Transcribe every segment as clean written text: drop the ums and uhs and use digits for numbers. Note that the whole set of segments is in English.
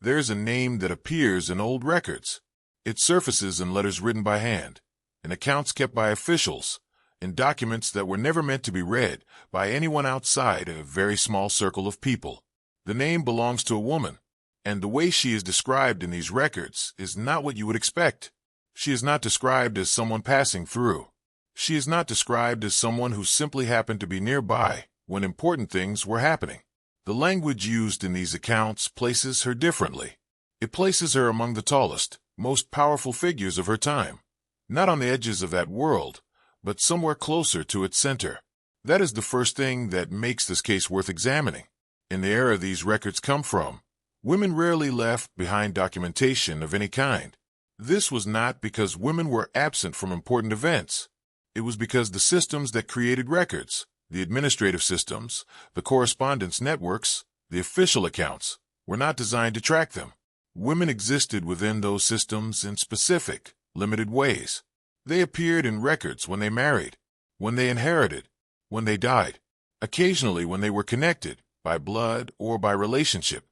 There's a name that appears in old records. It surfaces in letters written by hand, in accounts kept by officials, in documents that were never meant to be read by anyone outside a very small circle of people. The name belongs to a woman, and the way she is described in these records is not what you would expect. She is not described as someone passing through. She is not described as someone who simply happened to be nearby when important things were happening. The language used in these accounts places her differently. It places her among the tallest, most powerful figures of her time, not on the edges of that world, but somewhere closer to its center. That is the first thing that makes this case worth examining. In the era these records come from, women rarely left behind documentation of any kind. This was not because women were absent from important events. It was because the systems that created records, the administrative systems, the correspondence networks, the official accounts, were not designed to track them. Women existed within those systems in specific, limited ways. They appeared in records when they married, when they inherited, when they died, occasionally when they were connected, by blood or by relationship,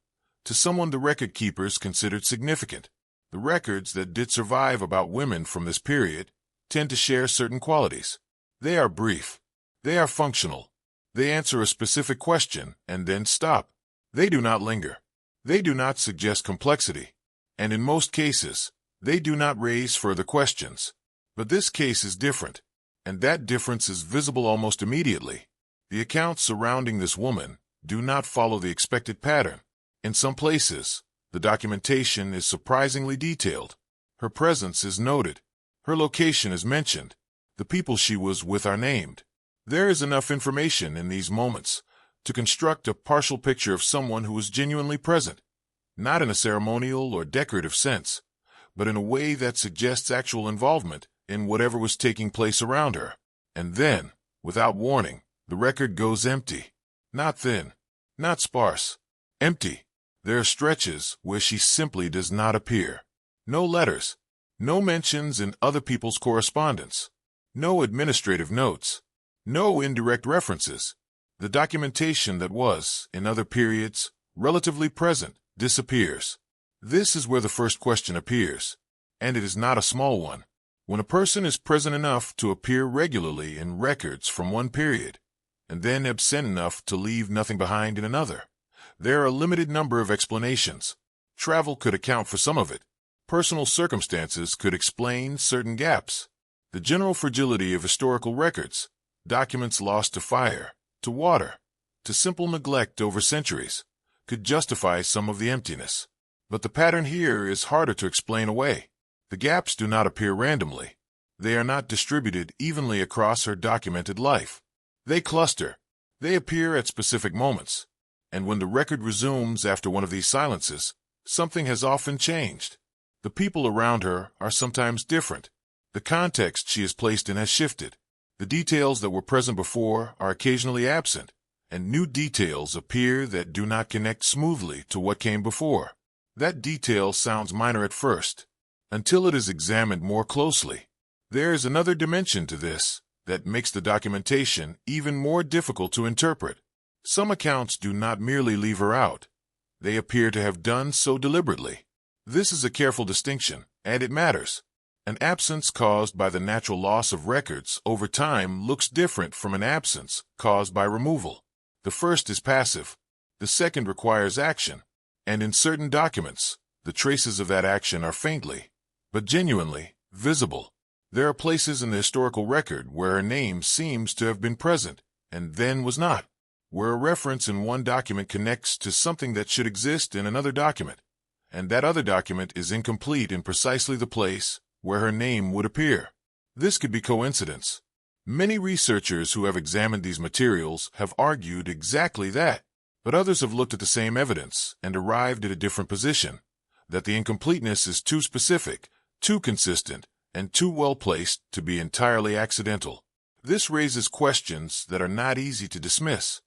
to someone the record keepers considered significant. The records that did survive about women from this period tend to share certain qualities. They are brief. They are functional. They answer a specific question and then stop. They do not linger. They do not suggest complexity. And in most cases, they do not raise further questions. But this case is different, and that difference is visible almost immediately. The accounts surrounding this woman do not follow the expected pattern. In some places, the documentation is surprisingly detailed. Her presence is noted. Her location is mentioned. The people she was with are named. There is enough information in these moments to construct a partial picture of someone who was genuinely present, not in a ceremonial or decorative sense, but in a way that suggests actual involvement in whatever was taking place around her. And then, without warning, the record goes empty. Not thin, not sparse, empty. There are stretches where she simply does not appear. No letters, no mentions in other people's correspondence, no administrative notes, no indirect references. The documentation that was, in other periods, relatively present disappears. This is where the first question appears, and it is not a small one. When a person is present enough to appear regularly in records from one period, and then absent enough to leave nothing behind in another, there are a limited number of explanations. Travel could account for some of it. Personal circumstances could explain certain gaps. The general fragility of historical records, documents lost to fire, to water, to simple neglect over centuries, could justify some of the emptiness. But the pattern here is harder to explain away. The gaps do not appear randomly. They are not distributed evenly across her documented life. They cluster. They appear at specific moments. And when the record resumes after one of these silences, something has often changed. The people around her are sometimes different. The context she is placed in has shifted. The details that were present before are occasionally absent, and new details appear that do not connect smoothly to what came before. That detail sounds minor at first, until it is examined more closely. There is another dimension to this that makes the documentation even more difficult to interpret. Some accounts do not merely leave her out. They appear to have done so deliberately. This is a careful distinction, and it matters. An absence caused by the natural loss of records over time looks different from an absence caused by removal. The first is passive. The second requires action. And in certain documents, the traces of that action are faintly, but genuinely, visible. There are places in the historical record where her name seems to have been present, and then was not, where a reference in one document connects to something that should exist in another document, and that other document is incomplete in precisely the place where her name would appear. This could be coincidence. Many researchers who have examined these materials have argued exactly that, but others have looked at the same evidence and arrived at a different position, that the incompleteness is too specific, too consistent, and too well placed to be entirely accidental. This raises questions that are not easy to dismiss.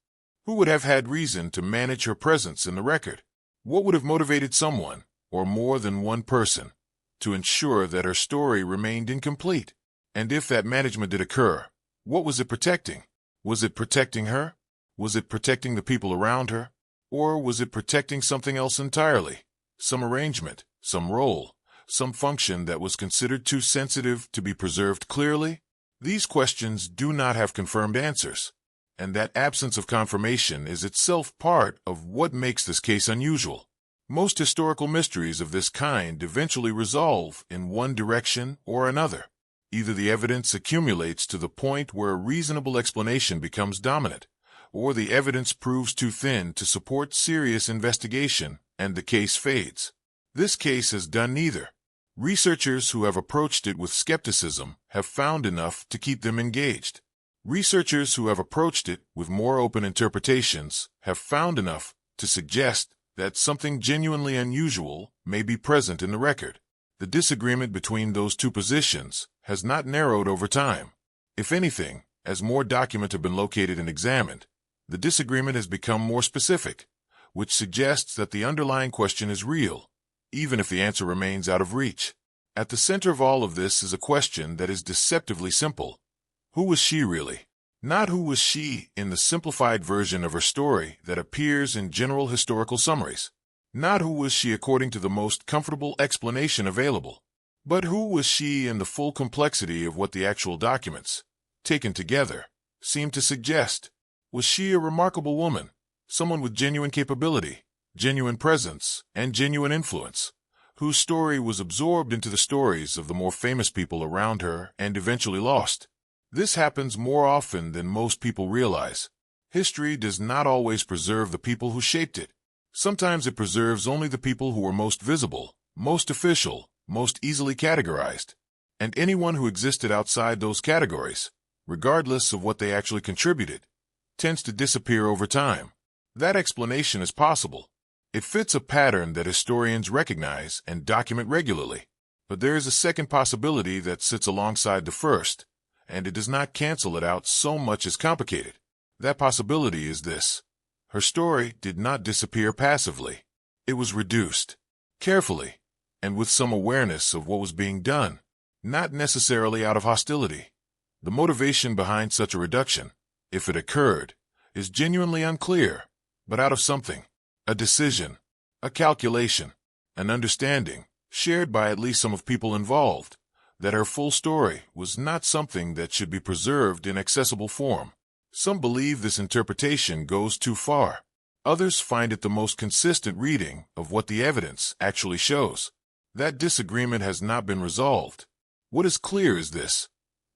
Who would have had reason to manage her presence in the record? What would have motivated someone, or more than one person, to ensure that her story remained incomplete? And if that management did occur, what was it protecting? Was it protecting her? Was it protecting the people around her? Or was it protecting something else entirely? some arrangement, some role, some function that was considered too sensitive to be preserved clearly? These questions do not have confirmed answers, and that absence of confirmation is itself part of what makes this case unusual. Most historical mysteries of this kind eventually resolve in one direction or another. Either the evidence accumulates to the point where a reasonable explanation becomes dominant, or the evidence proves too thin to support serious investigation and the case fades. This case has done neither. Researchers who have approached it with skepticism have found enough to keep them engaged. Researchers who have approached it with more open interpretations have found enough to suggest that something genuinely unusual may be present in the record. The disagreement between those two positions has not narrowed over time. If anything, as more documents have been located and examined, the disagreement has become more specific, which suggests that the underlying question is real, even if the answer remains out of reach. At the center of all of this is a question that is deceptively simple. Who was she really? Not who was she in the simplified version of her story that appears in general historical summaries. Not who was she according to the most comfortable explanation available, but who was she in the full complexity of what the actual documents, taken together, seem to suggest. Was she a remarkable woman, someone with genuine capability, genuine presence, and genuine influence, whose story was absorbed into the stories of the more famous people around her and eventually lost? This happens more often than most people realize. History does not always preserve the people who shaped it. Sometimes it preserves only the people who were most visible, most official, most easily categorized. And anyone who existed outside those categories, regardless of what they actually contributed, tends to disappear over time. That explanation is possible. It fits a pattern that historians recognize and document regularly. But there is a second possibility that sits alongside the first, and it does not cancel it out so much as complicate it. That possibility is this. Her story did not disappear passively. It was reduced, carefully, and with some awareness of what was being done, not necessarily out of hostility. The motivation behind such a reduction, if it occurred, is genuinely unclear, but out of something, a decision, a calculation, an understanding, shared by at least some of people involved, that her full story was not something that should be preserved in accessible form. Some believe this interpretation goes too far. Others find it the most consistent reading of what the evidence actually shows. That disagreement has not been resolved. What is clear is this.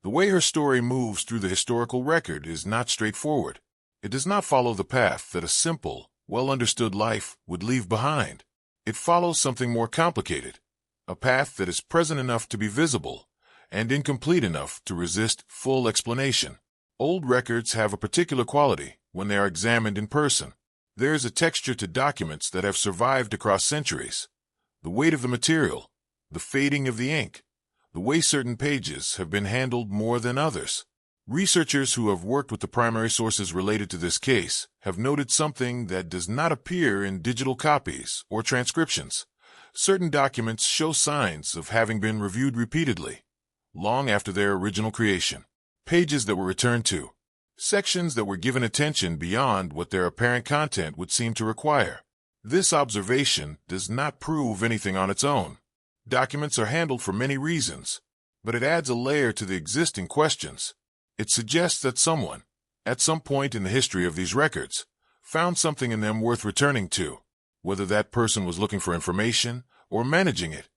The way her story moves through the historical record is not straightforward. It does not follow the path that a simple, well-understood life would leave behind. It follows something more complicated, a path that is present enough to be visible and incomplete enough to resist full explanation. Old records have a particular quality when they are examined in person. There is a texture to documents that have survived across centuries. The weight of the material, the fading of the ink, the way certain pages have been handled more than others. Researchers who have worked with the primary sources related to this case have noted something that does not appear in digital copies or transcriptions. Certain documents show signs of having been reviewed repeatedly, long after their original creation. Pages that were returned to, sections that were given attention beyond what their apparent content would seem to require. This observation does not prove anything on its own. Documents are handled for many reasons, but it adds a layer to the existing questions. It suggests that someone, at some point in the history of these records, found something in them worth returning to. Whether that person was looking for information or managing it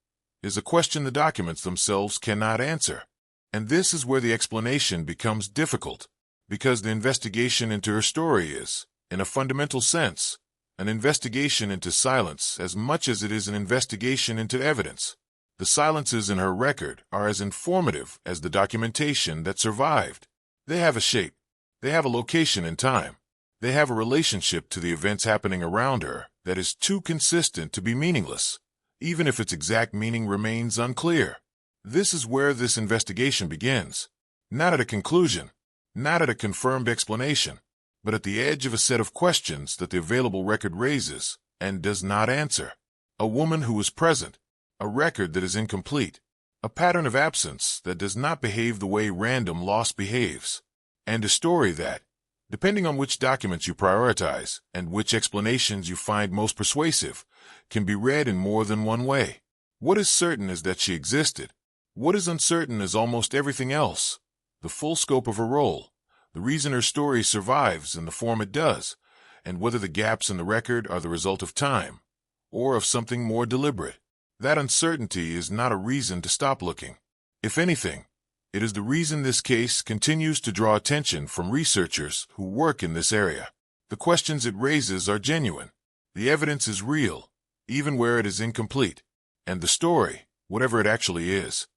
is a question the documents themselves cannot answer. And this is where the explanation becomes difficult, because the investigation into her story is, in a fundamental sense, an investigation into silence as much as it is an investigation into evidence. The silences in her record are as informative as the documentation that survived. They have a shape. They have a location in time. They have a relationship to the events happening around her that is too consistent to be meaningless, even if its exact meaning remains unclear. This is where this investigation begins, not at a conclusion, not at a confirmed explanation, but at the edge of a set of questions that the available record raises and does not answer. A woman who is present, a record that is incomplete, a pattern of absence that does not behave the way random loss behaves, and a story that, depending on which documents you prioritize and which explanations you find most persuasive, can be read in more than one way. What is certain is that she existed. What is uncertain is almost everything else. The full scope of her role, the reason her story survives in the form it does, and whether the gaps in the record are the result of time or of something more deliberate. That uncertainty is not a reason to stop looking. If anything, it is the reason this case continues to draw attention from researchers who work in this area. The questions it raises are genuine. The evidence is real, even where it is incomplete. And the story, whatever it actually is,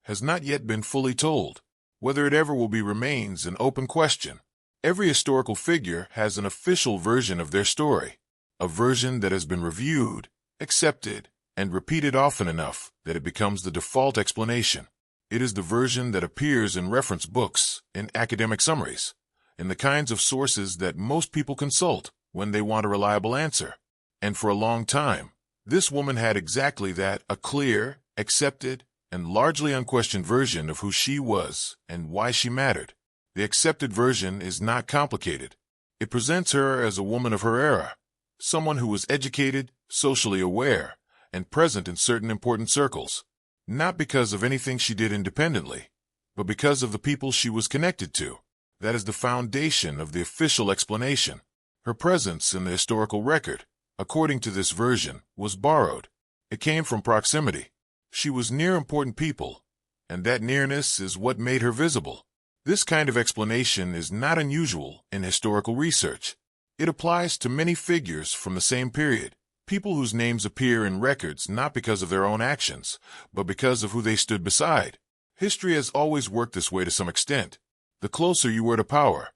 has not yet been fully told. Whether it ever will be remains an open question. Every historical figure has an official version of their story, a version that has been reviewed, accepted, and repeated often enough that it becomes the default explanation. It is the version that appears in reference books, in academic summaries, in the kinds of sources that most people consult when they want a reliable answer. And for a long time, this woman had exactly that, a clear, accepted, and largely unquestioned version of who she was and why she mattered. The accepted version is not complicated. It presents her as a woman of her era, someone who was educated, socially aware, and present in certain important circles, not because of anything she did independently, but because of the people she was connected to. That is the foundation of the official explanation. Her presence in the historical record, according to this version, was borrowed. It came from proximity. She was near important people, and that nearness is what made her visible. This kind of explanation is not unusual in historical research. It applies to many figures from the same period, people whose names appear in records not because of their own actions, but because of who they stood beside. History has always worked this way to some extent. The closer you were to power,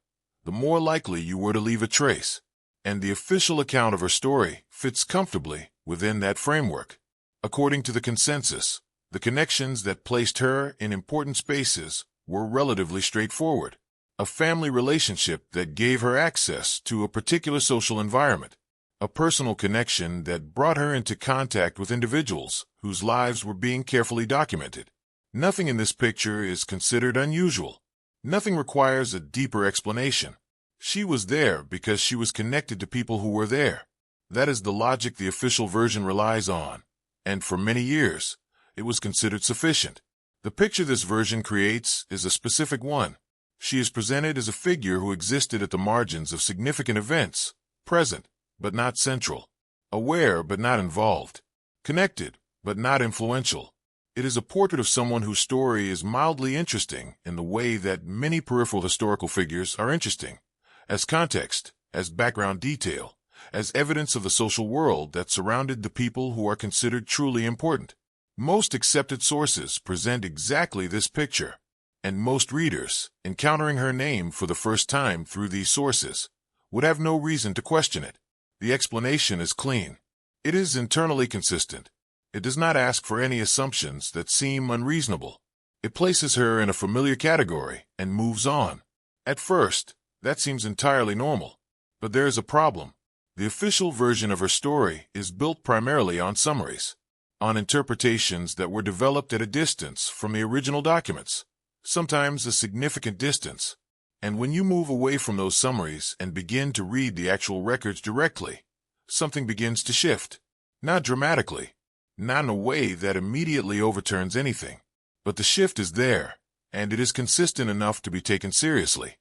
the more likely you were to leave a trace, and the official account of her story fits comfortably within that framework. According to the consensus, the connections that placed her in important spaces were relatively straightforward. A family relationship that gave her access to a particular social environment. A personal connection that brought her into contact with individuals whose lives were being carefully documented. Nothing in this picture is considered unusual. Nothing requires a deeper explanation. She was there because she was connected to people who were there. That is the logic the official version relies on, and for many years, it was considered sufficient. The picture this version creates is a specific one. She is presented as a figure who existed at the margins of significant events, present, but not central, aware but not involved, connected but not influential. It is a portrait of someone whose story is mildly interesting in the way that many peripheral historical figures are interesting, as context, as background detail, as evidence of the social world that surrounded the people who are considered truly important. Most accepted sources present exactly this picture, and most readers, encountering her name for the first time through these sources, would have no reason to question it. The explanation is clean. It is internally consistent. It does not ask for any assumptions that seem unreasonable. It places her in a familiar category and moves on. At first, that seems entirely normal. But there is a problem. The official version of her story is built primarily on summaries, on interpretations that were developed at a distance from the original documents, sometimes a significant distance. And when you move away from those summaries and begin to read the actual records directly, something begins to shift. Not dramatically, not in a way that immediately overturns anything, but the shift is there, and it is consistent enough to be taken seriously.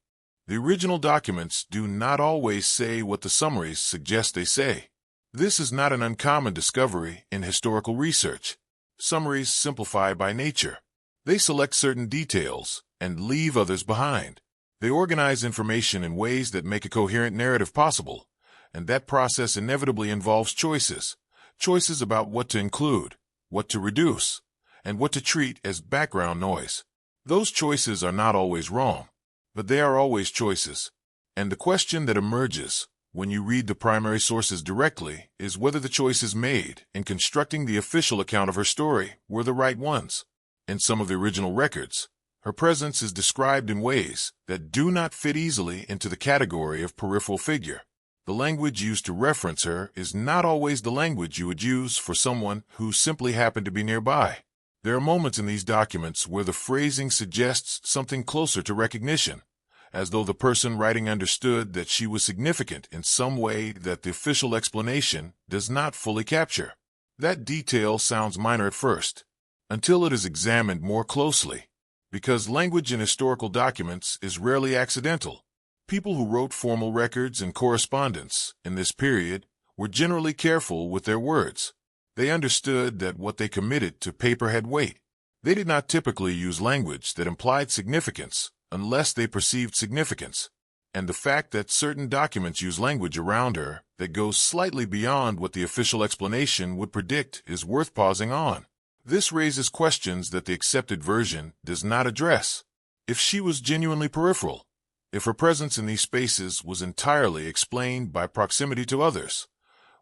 The original documents do not always say what the summaries suggest they say. This is not an uncommon discovery in historical research. Summaries simplify by nature. They select certain details and leave others behind. They organize information in ways that make a coherent narrative possible, and that process inevitably involves choices. Choices about what to include, what to reduce, and what to treat as background noise. Those choices are not always wrong, but they are always choices. And the question that emerges when you read the primary sources directly is whether the choices made in constructing the official account of her story were the right ones. In some of the original records, her presence is described in ways that do not fit easily into the category of peripheral figure. The language used to reference her is not always the language you would use for someone who simply happened to be nearby. There are moments in these documents where the phrasing suggests something closer to recognition, as though the person writing understood that she was significant in some way that the official explanation does not fully capture. That detail sounds minor at first, until it is examined more closely. Because language in historical documents is rarely accidental, people who wrote formal records and correspondence in this period were generally careful with their words. They understood that what they committed to paper had weight. They did not typically use language that implied significance unless they perceived significance. And the fact that certain documents use language around her that goes slightly beyond what the official explanation would predict is worth pausing on. This raises questions that the accepted version does not address. If she was genuinely peripheral, if her presence in these spaces was entirely explained by proximity to others,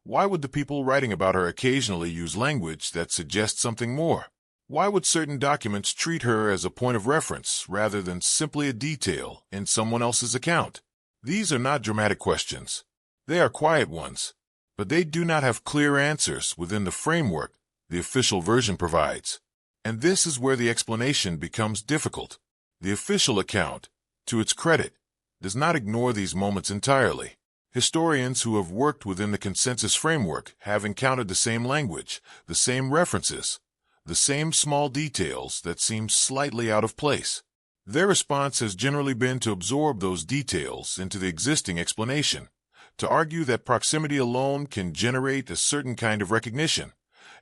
why would the people writing about her occasionally use language that suggests something more? Why would certain documents treat her as a point of reference rather than simply a detail in someone else's account? These are not dramatic questions. They are quiet ones, but they do not have clear answers within the framework the official version provides. And this is where the explanation becomes difficult. The official account, to its credit, does not ignore these moments entirely. Historians who have worked within the consensus framework have encountered the same language, the same references, the same small details that seem slightly out of place. Their response has generally been to absorb those details into the existing explanation, to argue that proximity alone can generate a certain kind of recognition,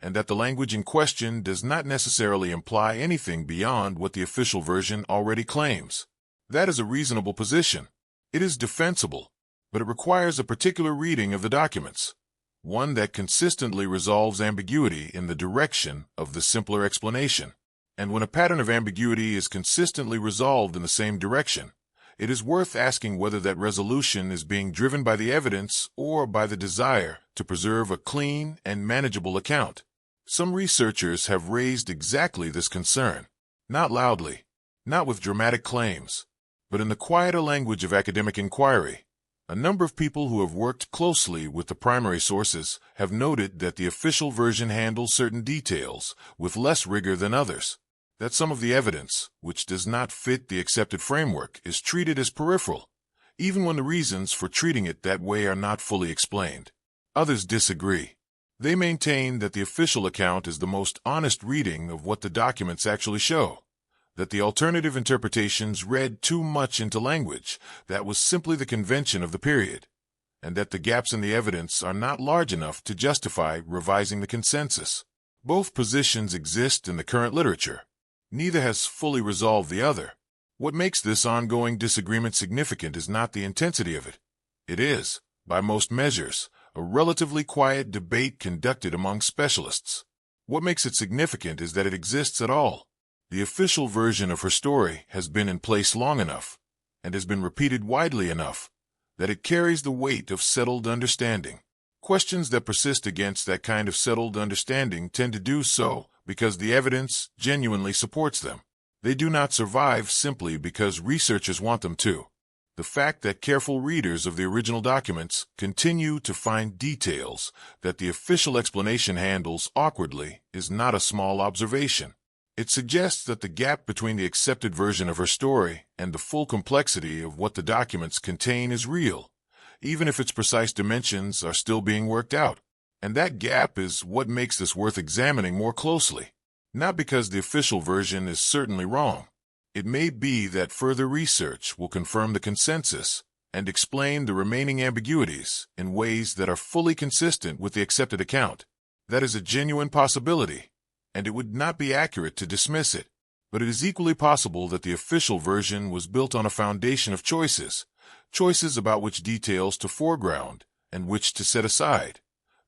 and that the language in question does not necessarily imply anything beyond what the official version already claims. That is a reasonable position. It is defensible, but it requires a particular reading of the documents, one that consistently resolves ambiguity in the direction of the simpler explanation. And when a pattern of ambiguity is consistently resolved in the same direction, it is worth asking whether that resolution is being driven by the evidence or by the desire to preserve a clean and manageable account. Some researchers have raised exactly this concern, not loudly, not with dramatic claims, but in the quieter language of academic inquiry. A number of people who have worked closely with the primary sources have noted that the official version handles certain details with less rigor than others, that some of the evidence, which does not fit the accepted framework, is treated as peripheral, even when the reasons for treating it that way are not fully explained. Others disagree. They maintain that the official account is the most honest reading of what the documents actually show, that the alternative interpretations read too much into language that was simply the convention of the period, and that the gaps in the evidence are not large enough to justify revising the consensus. Both positions exist in the current literature. Neither has fully resolved the other. What makes this ongoing disagreement significant is not the intensity of it. It is, by most measures, a relatively quiet debate conducted among specialists. What makes it significant is that it exists at all. The official version of her story has been in place long enough, and has been repeated widely enough, that it carries the weight of settled understanding. Questions that persist against that kind of settled understanding tend to do so because the evidence genuinely supports them. They do not survive simply because researchers want them to. The fact that careful readers of the original documents continue to find details that the official explanation handles awkwardly is not a small observation. It suggests that the gap between the accepted version of her story and the full complexity of what the documents contain is real, even if its precise dimensions are still being worked out. And that gap is what makes this worth examining more closely. Not because the official version is certainly wrong. It may be that further research will confirm the consensus and explain the remaining ambiguities in ways that are fully consistent with the accepted account. That is a genuine possibility, and it would not be accurate to dismiss it. But it is equally possible that the official version was built on a foundation of choices about which details to foreground and which to set aside,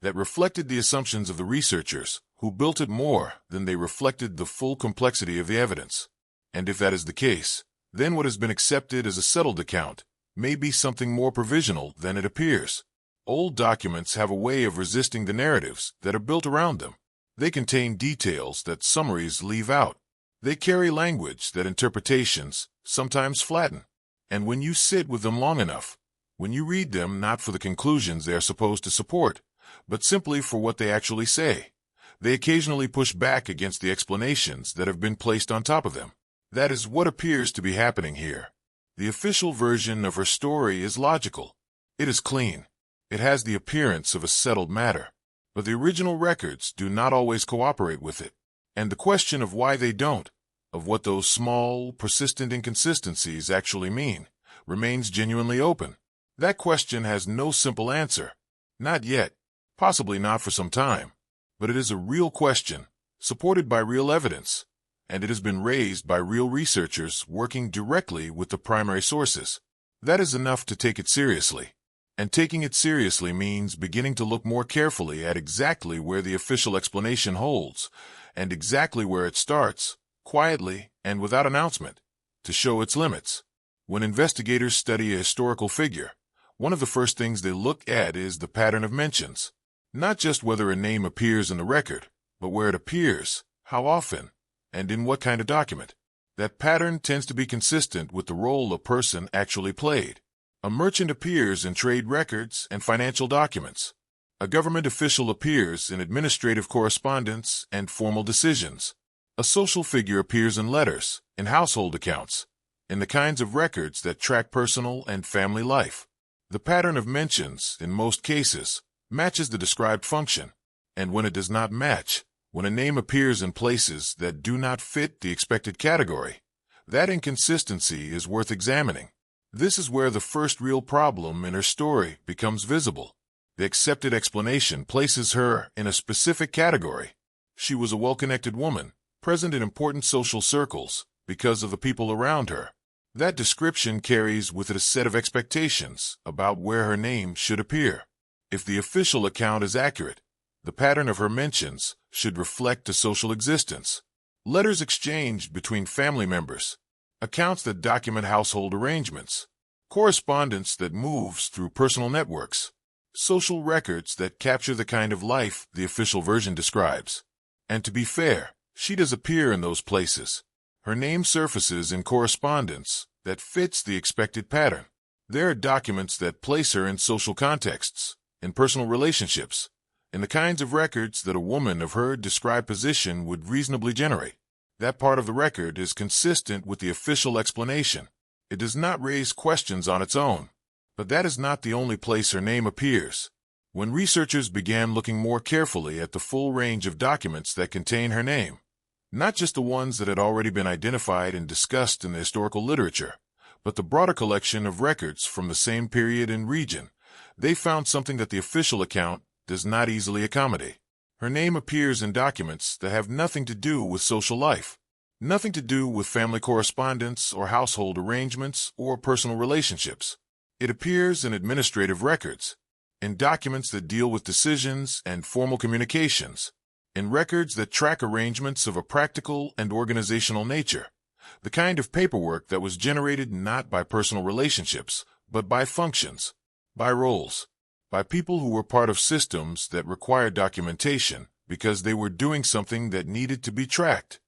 that reflected the assumptions of the researchers who built it more than they reflected the full complexity of the evidence. And if that is the case, then what has been accepted as a settled account may be something more provisional than it appears. Old documents have a way of resisting the narratives that are built around them. They contain details that summaries leave out. They carry language that interpretations sometimes flatten. And when you sit with them long enough, when you read them not for the conclusions they are supposed to support, but simply for what they actually say, they occasionally push back against the explanations that have been placed on top of them. That is what appears to be happening here. The official version of her story is logical. It is clean. It has the appearance of a settled matter. But the original records do not always cooperate with it. And the question of why they don't, of what those small, persistent inconsistencies actually mean, remains genuinely open. That question has no simple answer. Not yet. Possibly not for some time. But it is a real question, supported by real evidence, and it has been raised by real researchers working directly with the primary sources. That is enough to take it seriously. And taking it seriously means beginning to look more carefully at exactly where the official explanation holds, and exactly where it starts, quietly and without announcement, to show its limits. When investigators study a historical figure, one of the first things they look at is the pattern of mentions. Not just whether a name appears in the record, but where it appears, how often, and in what kind of document. That pattern tends to be consistent with the role a person actually played. A merchant appears in trade records and financial documents. A government official appears in administrative correspondence and formal decisions. A social figure appears in letters, in household accounts, in the kinds of records that track personal and family life. The pattern of mentions, in most cases, matches the described function, and when it does not match, when a name appears in places that do not fit the expected category, that inconsistency is worth examining. This is where the first real problem in her story becomes visible. The accepted explanation places her in a specific category. She was a well-connected woman, present in important social circles, because of the people around her. That description carries with it a set of expectations about where her name should appear. If the official account is accurate, the pattern of her mentions should reflect a social existence. Letters exchanged between family members, accounts that document household arrangements, correspondence that moves through personal networks, social records that capture the kind of life the official version describes. And to be fair, she does appear in those places. Her name surfaces in correspondence that fits the expected pattern. There are documents that place her in social contexts, in personal relationships, in the kinds of records that a woman of her described position would reasonably generate. That part of the record is consistent with the official explanation. It does not raise questions on its own. But that is not the only place her name appears. When researchers began looking more carefully at the full range of documents that contain her name, not just the ones that had already been identified and discussed in the historical literature, but the broader collection of records from the same period and region, they found something that the official account does not easily accommodate. Her name appears in documents that have nothing to do with social life, nothing to do with family correspondence or household arrangements or personal relationships. It appears in administrative records, in documents that deal with decisions and formal communications, in records that track arrangements of a practical and organizational nature, the kind of paperwork that was generated not by personal relationships, but by functions, by roles, by people who were part of systems that required documentation because they were doing something that needed to be tracked.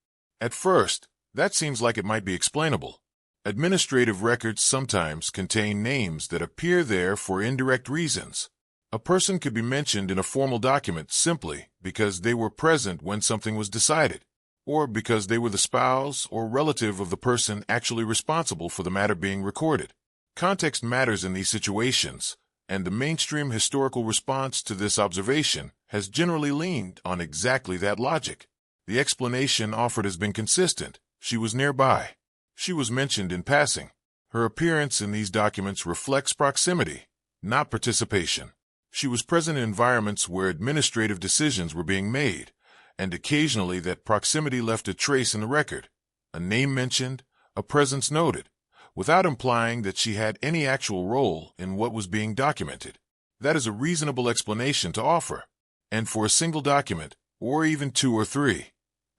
At first, that seems like it might be explainable. Administrative records sometimes contain names that appear there for indirect reasons. A person could be mentioned in a formal document simply because they were present when something was decided, or because they were the spouse or relative of the person actually responsible for the matter being recorded. Context matters in these situations, and the mainstream historical response to this observation has generally leaned on exactly that logic. The explanation offered has been consistent. She was nearby. She was mentioned in passing. Her appearance in these documents reflects proximity, not participation. She was present in environments where administrative decisions were being made, and occasionally that proximity left a trace in the record, a name mentioned, a presence noted, without implying that she had any actual role in what was being documented. That is a reasonable explanation to offer, and for a single document, or even two or three,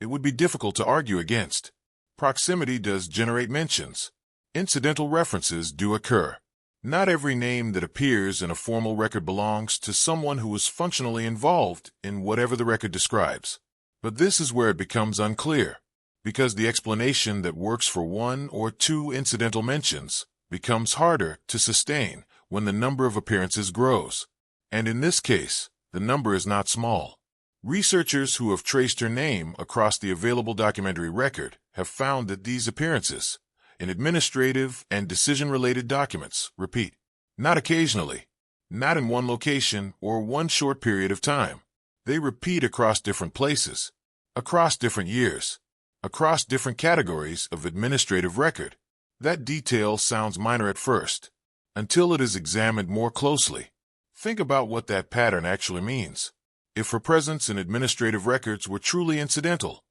it would be difficult to argue against. Proximity does generate mentions. Incidental references do occur. Not every name that appears in a formal record belongs to someone who was functionally involved in whatever the record describes. But this is where it becomes unclear, because the explanation that works for one or two incidental mentions becomes harder to sustain when the number of appearances grows. And in this case, the number is not small. Researchers who have traced her name across the available documentary record have found that these appearances, in administrative and decision-related documents repeat. Not occasionally, not in one location or one short period of time. They repeat across different places, across different years, across different categories of administrative record. That detail sounds minor at first, until it is examined more closely. Think about what that pattern actually means. If her presence in administrative records were truly incidental,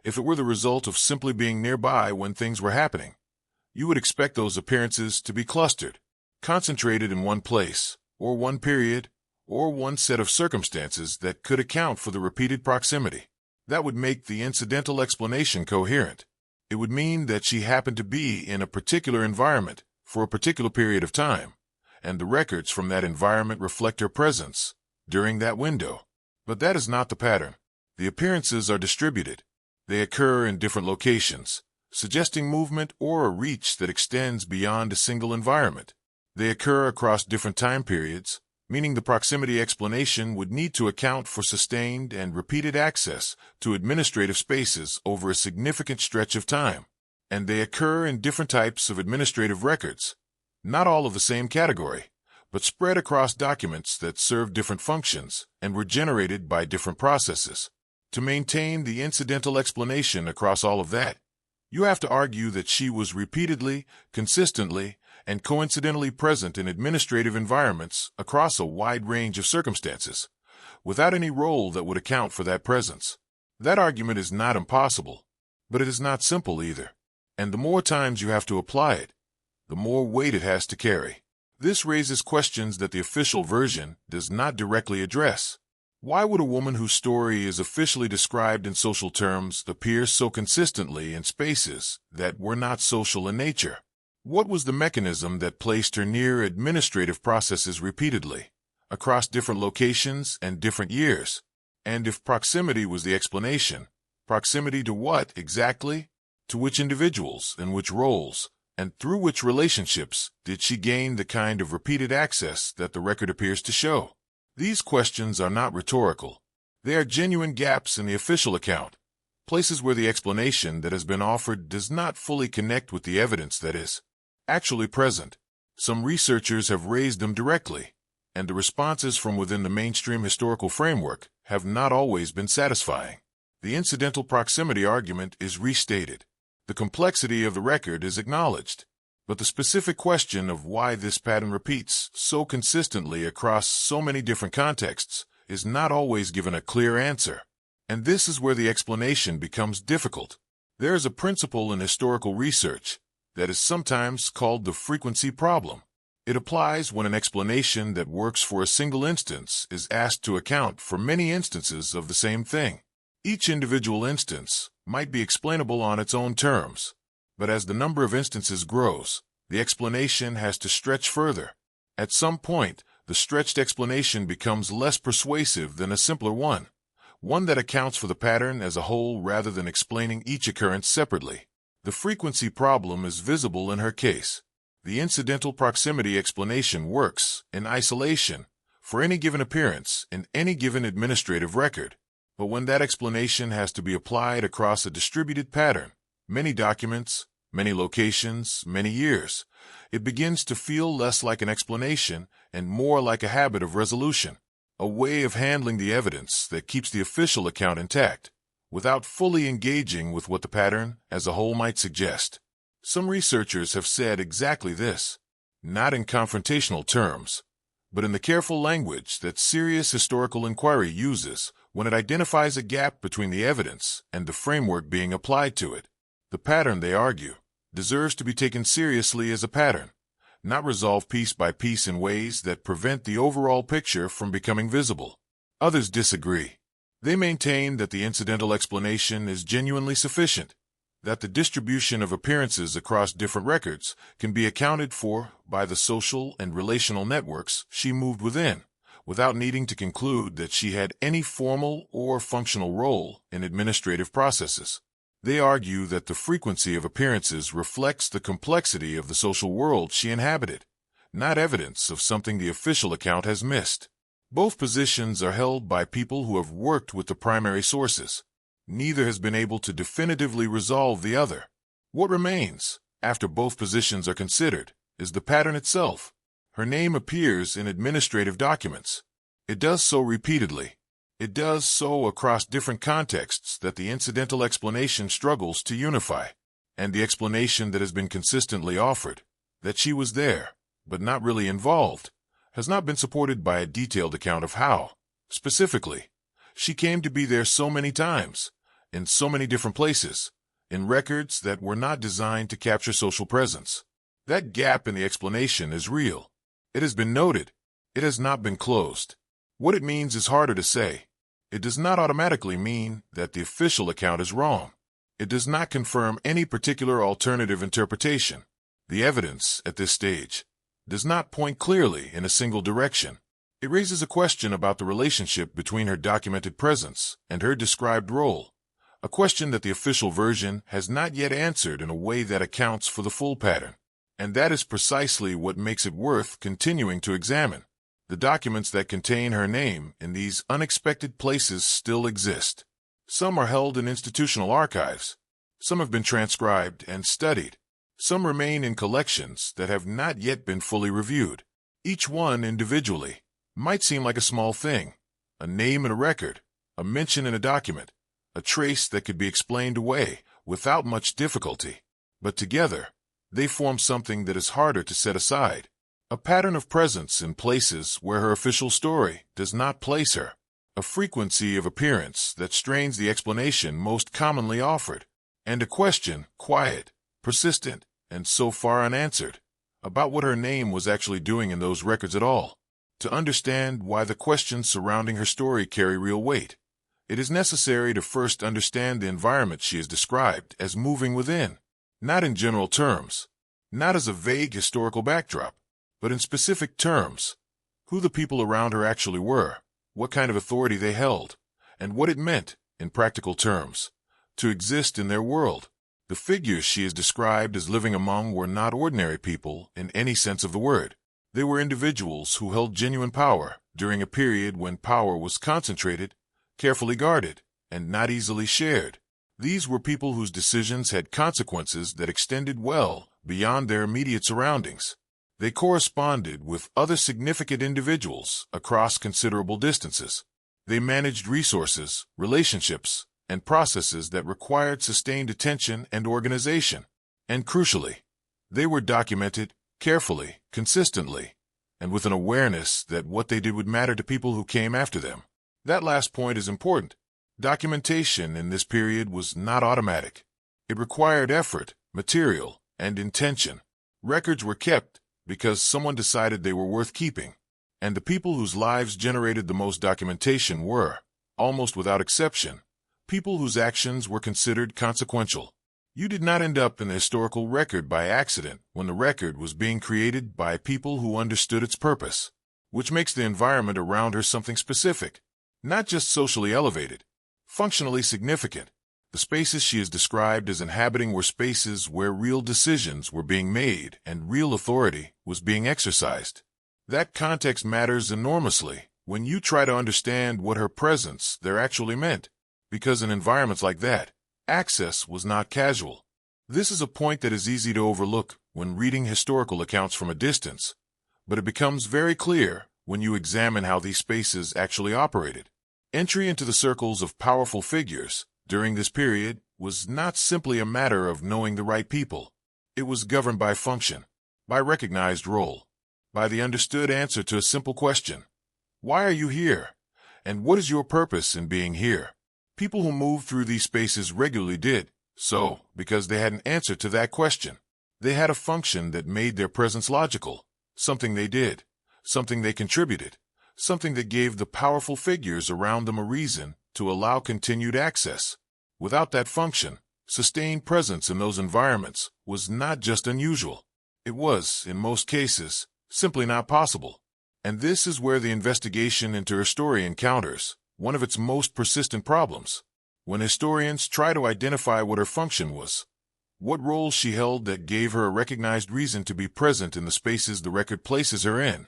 if it were the result of simply being nearby when things were happening, you would expect those appearances to be clustered, concentrated in one place, or one period, or one set of circumstances that could account for the repeated proximity. That would make the incidental explanation coherent. It would mean that she happened to be in a particular environment for a particular period of time, and the records from that environment reflect her presence during that window. But that is not the pattern. The appearances are distributed. They occur in different locations, suggesting movement or a reach that extends beyond a single environment. They occur across different time periods, meaning the proximity explanation would need to account for sustained and repeated access to administrative spaces over a significant stretch of time. And they occur in different types of administrative records, not all of the same category, but spread across documents that serve different functions and were generated by different processes. To maintain the incidental explanation across all of that, you have to argue that she was repeatedly, consistently, and coincidentally present in administrative environments across a wide range of circumstances, without any role that would account for that presence. That argument is not impossible, but it is not simple either. And the more times you have to apply it, the more weight it has to carry. This raises questions that the official version does not directly address. Why would a woman whose story is officially described in social terms appear so consistently in spaces that were not social in nature? What was the mechanism that placed her near administrative processes repeatedly, across different locations and different years? And if proximity was the explanation, proximity to what exactly? To which individuals and which roles, and through which relationships did she gain the kind of repeated access that the record appears to show? These questions are not rhetorical. They are genuine gaps in the official account, places where the explanation that has been offered does not fully connect with the evidence that is actually present. Some researchers have raised them directly, and the responses from within the mainstream historical framework have not always been satisfying. The incidental proximity argument is restated. The complexity of the record is acknowledged, but the specific question of why this pattern repeats so consistently across so many different contexts is not always given a clear answer. And this is where the explanation becomes difficult. There is a principle in historical research that is sometimes called the frequency problem. It applies when an explanation that works for a single instance is asked to account for many instances of the same thing. Each individual instance might be explainable on its own terms, but as the number of instances grows, the explanation has to stretch further. At some point, the stretched explanation becomes less persuasive than a simpler one that accounts for the pattern as a whole rather than explaining each occurrence separately. The frequency problem is visible in her case. The incidental proximity explanation works in isolation for any given appearance in any given administrative record. But when that explanation has to be applied across a distributed pattern, many documents, many locations, many years, it begins to feel less like an explanation and more like a habit of resolution, a way of handling the evidence that keeps the official account intact, without fully engaging with what the pattern as a whole might suggest. Some researchers have said exactly this, not in confrontational terms, but in the careful language that serious historical inquiry uses when it identifies a gap between the evidence and the framework being applied to it. The pattern, they argue, deserves to be taken seriously as a pattern, not resolved piece by piece in ways that prevent the overall picture from becoming visible. Others disagree. They maintain that the incidental explanation is genuinely sufficient, that the distribution of appearances across different records can be accounted for by the social and relational networks she moved within, without needing to conclude that she had any formal or functional role in administrative processes. They argue that the frequency of appearances reflects the complexity of the social world she inhabited, not evidence of something the official account has missed. Both positions are held by people who have worked with the primary sources. Neither has been able to definitively resolve the other. What remains, after both positions are considered, is the pattern itself. Her name appears in administrative documents. It does so repeatedly. It does so across different contexts that the incidental explanation struggles to unify. And the explanation that has been consistently offered, that she was there, but not really involved, has not been supported by a detailed account of how, specifically, she came to be there so many times, in so many different places, in records that were not designed to capture social presence. That gap in the explanation is real. It has been noted. It has not been closed. What it means is harder to say. It does not automatically mean that the official account is wrong. It does not confirm any particular alternative interpretation. The evidence, at this stage, does not point clearly in a single direction. It raises a question about the relationship between her documented presence and her described role, a question that the official version has not yet answered in a way that accounts for the full pattern. And that is precisely what makes it worth continuing to examine. The documents that contain her name in these unexpected places still exist. Some are held in institutional archives. Some have been transcribed and studied. Some remain in collections that have not yet been fully reviewed. Each one individually might seem like a small thing, a name in a record, a mention in a document, a trace that could be explained away without much difficulty. But together, they form something that is harder to set aside. A pattern of presence in places where her official story does not place her. A frequency of appearance that strains the explanation most commonly offered. And a question, quiet, persistent, and so far unanswered, about what her name was actually doing in those records at all. To understand why the questions surrounding her story carry real weight, it is necessary to first understand the environment she is described as moving within. Not in general terms, not as a vague historical backdrop, but in specific terms, who the people around her actually were, what kind of authority they held, and what it meant, in practical terms, to exist in their world. The figures she is described as living among were not ordinary people in any sense of the word. They were individuals who held genuine power during a period when power was concentrated, carefully guarded, and not easily shared. These were people whose decisions had consequences that extended well beyond their immediate surroundings. They corresponded with other significant individuals across considerable distances. They managed resources, relationships, and processes that required sustained attention and organization. And crucially, they were documented carefully, consistently, and with an awareness that what they did would matter to people who came after them. That last point is important. Documentation in this period was not automatic. It required effort, material, and intention. Records were kept because someone decided they were worth keeping, and the people whose lives generated the most documentation were, almost without exception, people whose actions were considered consequential. You did not end up in the historical record by accident when the record was being created by people who understood its purpose, which makes the environment around her something specific, not just socially elevated, functionally significant. The spaces she is described as inhabiting were spaces where real decisions were being made and real authority was being exercised. That context matters enormously when you try to understand what her presence there actually meant, because in environments like that, access was not casual. This is a point that is easy to overlook when reading historical accounts from a distance, but it becomes very clear when you examine how these spaces actually operated. Entry into the circles of powerful figures during this period was not simply a matter of knowing the right people. It was governed by function, by recognized role, by the understood answer to a simple question. Why are you here? And what is your purpose in being here? People who moved through these spaces regularly did so because they had an answer to that question. They had a function that made their presence logical, something they did, something they contributed, something that gave the powerful figures around them a reason to allow continued access. Without that function, sustained presence in those environments was not just unusual. It was, in most cases, simply not possible. And this is where the investigation into her story encounters one of its most persistent problems. When historians try to identify what her function was, what role she held that gave her a recognized reason to be present in the spaces the record places her in,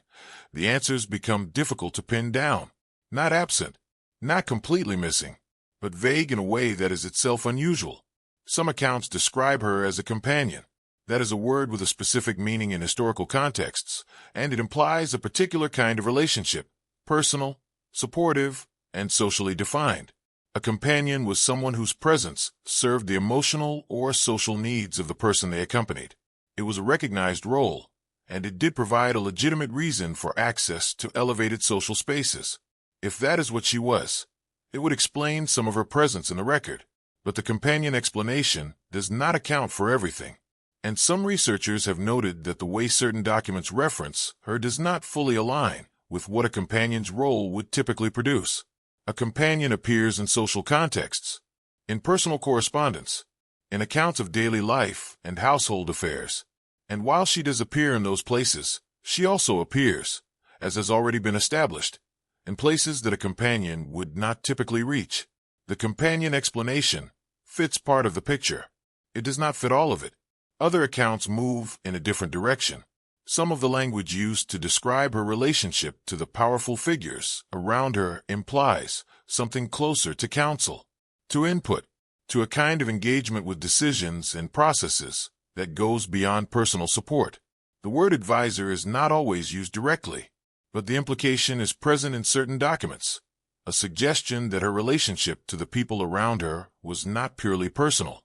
the answers become difficult to pin down. Not absent, not completely missing, but vague in a way that is itself unusual. Some accounts describe her as a companion, That is a word with a specific meaning in historical contexts, and it implies a particular kind of relationship, personal, supportive, and socially defined. A companion was someone whose presence served the emotional or social needs of the person they accompanied. It was a recognized role, and it did provide a legitimate reason for access to elevated social spaces. If that is what she was, it would explain some of her presence in the record. But the companion explanation does not account for everything. And some researchers have noted that the way certain documents reference her does not fully align with what a companion's role would typically produce. A companion appears in social contexts, in personal correspondence, in accounts of daily life and household affairs. And while she does appear in those places, she also appears, as has already been established, in places that a companion would not typically reach. The companion explanation fits part of the picture. It does not fit all of it. Other accounts move in a different direction. Some of the language used to describe her relationship to the powerful figures around her implies something closer to counsel, to input, to a kind of engagement with decisions and processes that goes beyond personal support. The word advisor is not always used directly, but the implication is present in certain documents, a suggestion that her relationship to the people around her was not purely personal,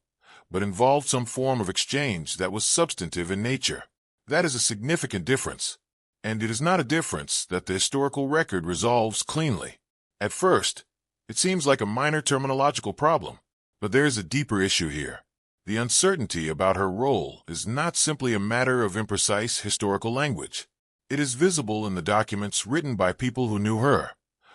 but involved some form of exchange that was substantive in nature. That is a significant difference, and it is not a difference that the historical record resolves cleanly. At first, it seems like a minor terminological problem, but there is a deeper issue here. The uncertainty about her role is not simply a matter of imprecise historical language. It is visible in the documents written by people who knew her,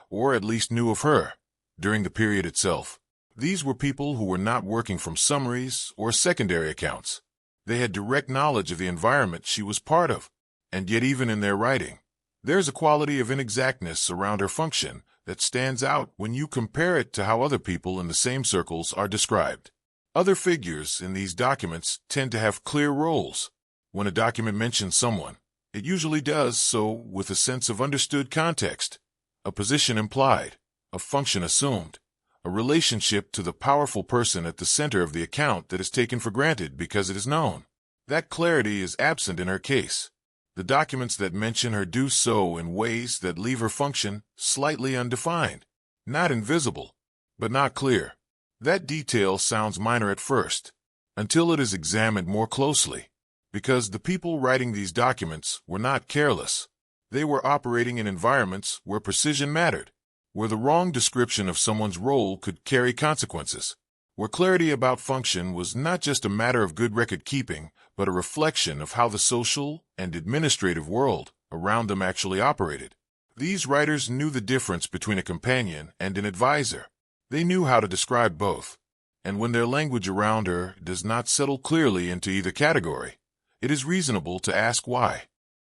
or at least knew of her, during the period itself. These were people who were not working from summaries or secondary accounts. They had direct knowledge of the environment she was part of, and yet even in their writing, there's a quality of inexactness around her function that stands out when you compare it to how other people in the same circles are described. Other figures in these documents tend to have clear roles. When a document mentions someone, it usually does so with a sense of understood context, a position implied, a function assumed, a relationship to the powerful person at the center of the account that is taken for granted because it is known. That clarity is absent in her case. The documents that mention her do so in ways that leave her function slightly undefined, not invisible, but not clear. That detail sounds minor at first, until it is examined more closely, because the people writing these documents were not careless. They were operating in environments where precision mattered, where the wrong description of someone's role could carry consequences, where clarity about function was not just a matter of good record-keeping, but a reflection of how the social and administrative world around them actually operated. These writers knew the difference between a companion and an advisor. They knew how to describe both, and when their language around her does not settle clearly into either category, it is reasonable to ask why.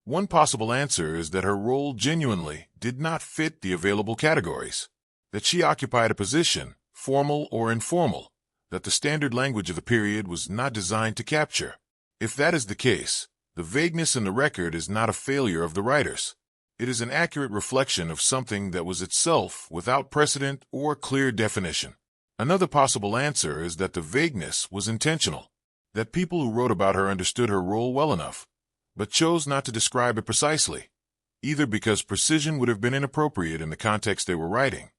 One possible answer is that her role genuinely did not fit the available categories, that she occupied a position, formal or informal, that the standard language of the period was not designed to capture. If that is the case, the vagueness in the record is not a failure of the writers. It is an accurate reflection of something that was itself without precedent or clear definition. Another possible answer is that the vagueness was intentional, that people who wrote about her understood her role well enough, but chose not to describe it precisely, either because precision would have been inappropriate in the context they were writing,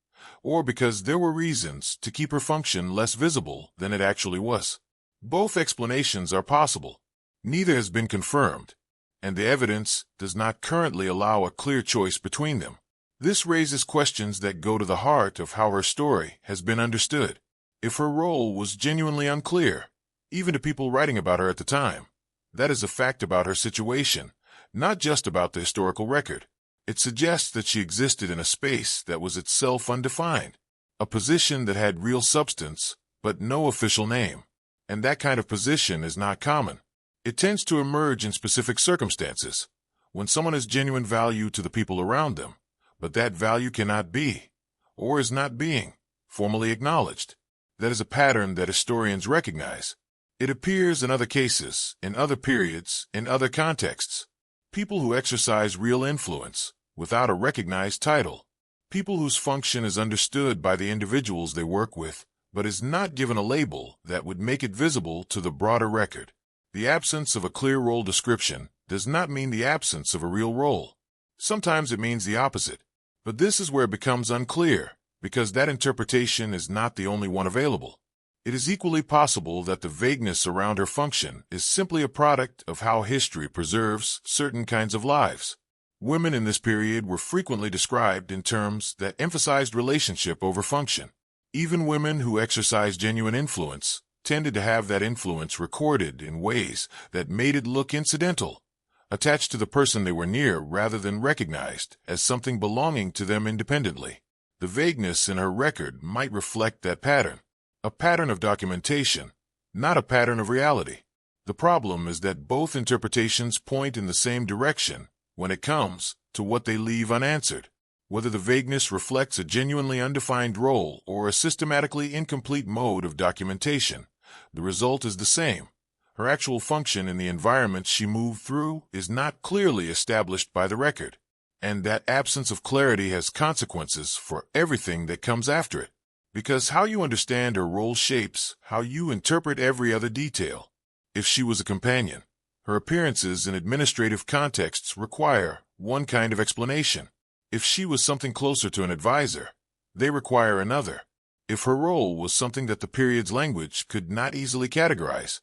or because there were reasons to keep her function less visible than it actually was. Both explanations are possible. Neither has been confirmed, and the evidence does not currently allow a clear choice between them. This raises questions that go to the heart of how her story has been understood. If her role was genuinely unclear, even to people writing about her at the time, that is a fact about her situation, not just about the historical record. It suggests that she existed in a space that was itself undefined, a position that had real substance, but no official name. And that kind of position is not common. It tends to emerge in specific circumstances, when someone has genuine value to the people around them, but that value cannot be, or is not being, formally acknowledged. That is a pattern that historians recognize. It appears in other cases, in other periods, in other contexts. People who exercise real influence, without a recognized title. People whose function is understood by the individuals they work with, but is not given a label that would make it visible to the broader record. The absence of a clear role description does not mean the absence of a real role. Sometimes it means the opposite. But this is where it becomes unclear, because that interpretation is not the only one available. It is equally possible that the vagueness around her function is simply a product of how history preserves certain kinds of lives. Women in this period were frequently described in terms that emphasized relationship over function. Even women who exercised genuine influence tended to have that influence recorded in ways that made it look incidental, attached to the person they were near rather than recognized as something belonging to them independently. The vagueness in her record might reflect that pattern, a pattern of documentation, not a pattern of reality. The problem is that both interpretations point in the same direction when it comes to what they leave unanswered. Whether the vagueness reflects a genuinely undefined role or a systematically incomplete mode of documentation, the result is the same. Her actual function in the environment she moved through is not clearly established by the record, and that absence of clarity has consequences for everything that comes after it, because how you understand her role shapes how you interpret every other detail. If she was a companion, her appearances in administrative contexts require one kind of explanation. If she was something closer to an advisor, they require another. If her role was something that the period's language could not easily categorize,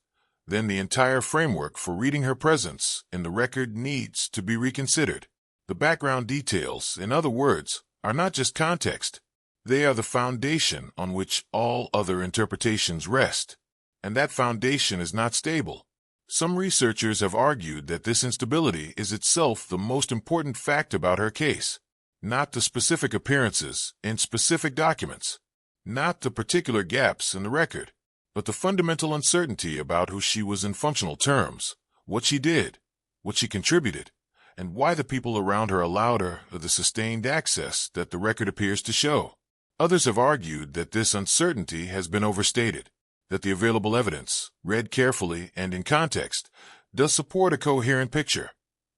then the entire framework for reading her presence in the record needs to be reconsidered. The background details, in other words, are not just context. They are the foundation on which all other interpretations rest, and that foundation is not stable. Some researchers have argued that this instability is itself the most important fact about her case, not the specific appearances in specific documents, not the particular gaps in the record, but the fundamental uncertainty about who she was in functional terms, what she did, what she contributed, and why the people around her allowed her the sustained access that the record appears to show. Others have argued that this uncertainty has been overstated, that the available evidence, read carefully and in context, does support a coherent picture,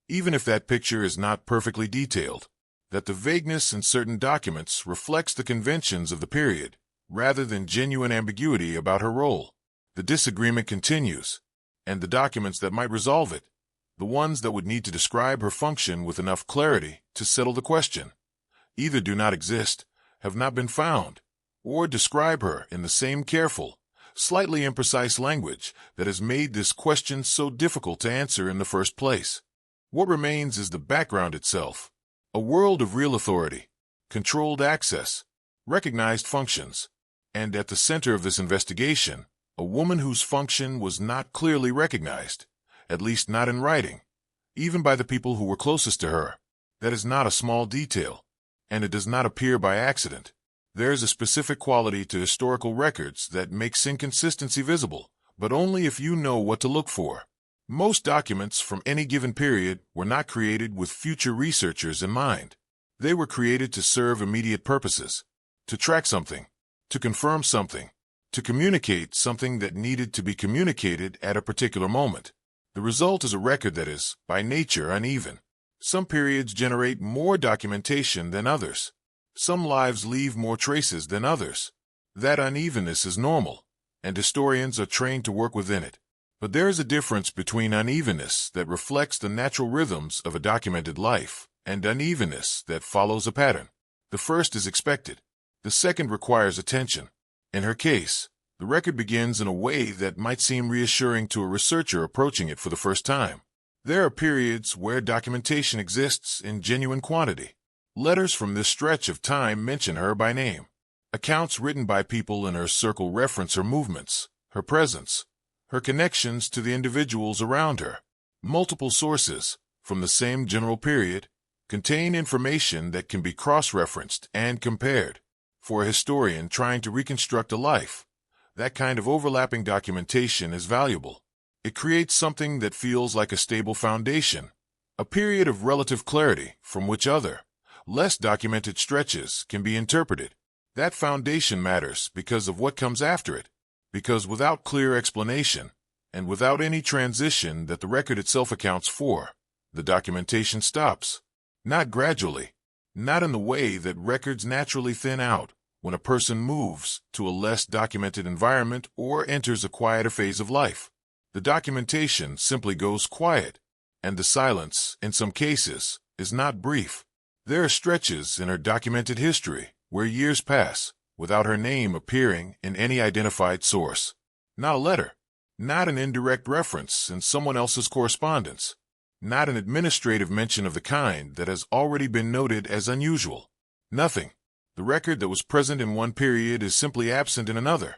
even if that picture is not perfectly detailed, that the vagueness in certain documents reflects the conventions of the period, rather than genuine ambiguity about her role. The disagreement continues, and the documents that might resolve it, the ones that would need to describe her function with enough clarity to settle the question, either do not exist, have not been found, or describe her in the same careful, slightly imprecise language that has made this question so difficult to answer in the first place. What remains is the background itself, a world of real authority, controlled access, recognized functions, and at the center of this investigation, a woman whose function was not clearly recognized, at least not in writing, even by the people who were closest to her. That is not a small detail, and it does not appear by accident. There is a specific quality to historical records that makes inconsistency visible, but only if you know what to look for. Most documents from any given period were not created with future researchers in mind. They were created to serve immediate purposes, to track something, to confirm something, to communicate something that needed to be communicated at a particular moment. The result is a record that is, by nature, uneven. Some periods generate more documentation than others. Some lives leave more traces than others. That unevenness is normal, and historians are trained to work within it. But there is a difference between unevenness that reflects the natural rhythms of a documented life and unevenness that follows a pattern. The first is expected. The second requires attention. In her case, the record begins in a way that might seem reassuring to a researcher approaching it for the first time. There are periods where documentation exists in genuine quantity. Letters from this stretch of time mention her by name. Accounts written by people in her circle reference her movements, her presence, her connections to the individuals around her. Multiple sources, from the same general period, contain information that can be cross-referenced and compared. For a historian trying to reconstruct a life, that kind of overlapping documentation is valuable. It creates something that feels like a stable foundation, a period of relative clarity from which other, less documented stretches can be interpreted. That foundation matters because of what comes after it, because without clear explanation, and without any transition that the record itself accounts for, the documentation stops. Not gradually, not in the way that records naturally thin out when a person moves to a less documented environment or enters a quieter phase of life. The documentation simply goes quiet, and the silence, in some cases, is not brief. There are stretches in her documented history where years pass without her name appearing in any identified source. Not a letter, not an indirect reference in someone else's correspondence, not an administrative mention of the kind that has already been noted as unusual. Nothing. The record that was present in one period is simply absent in another,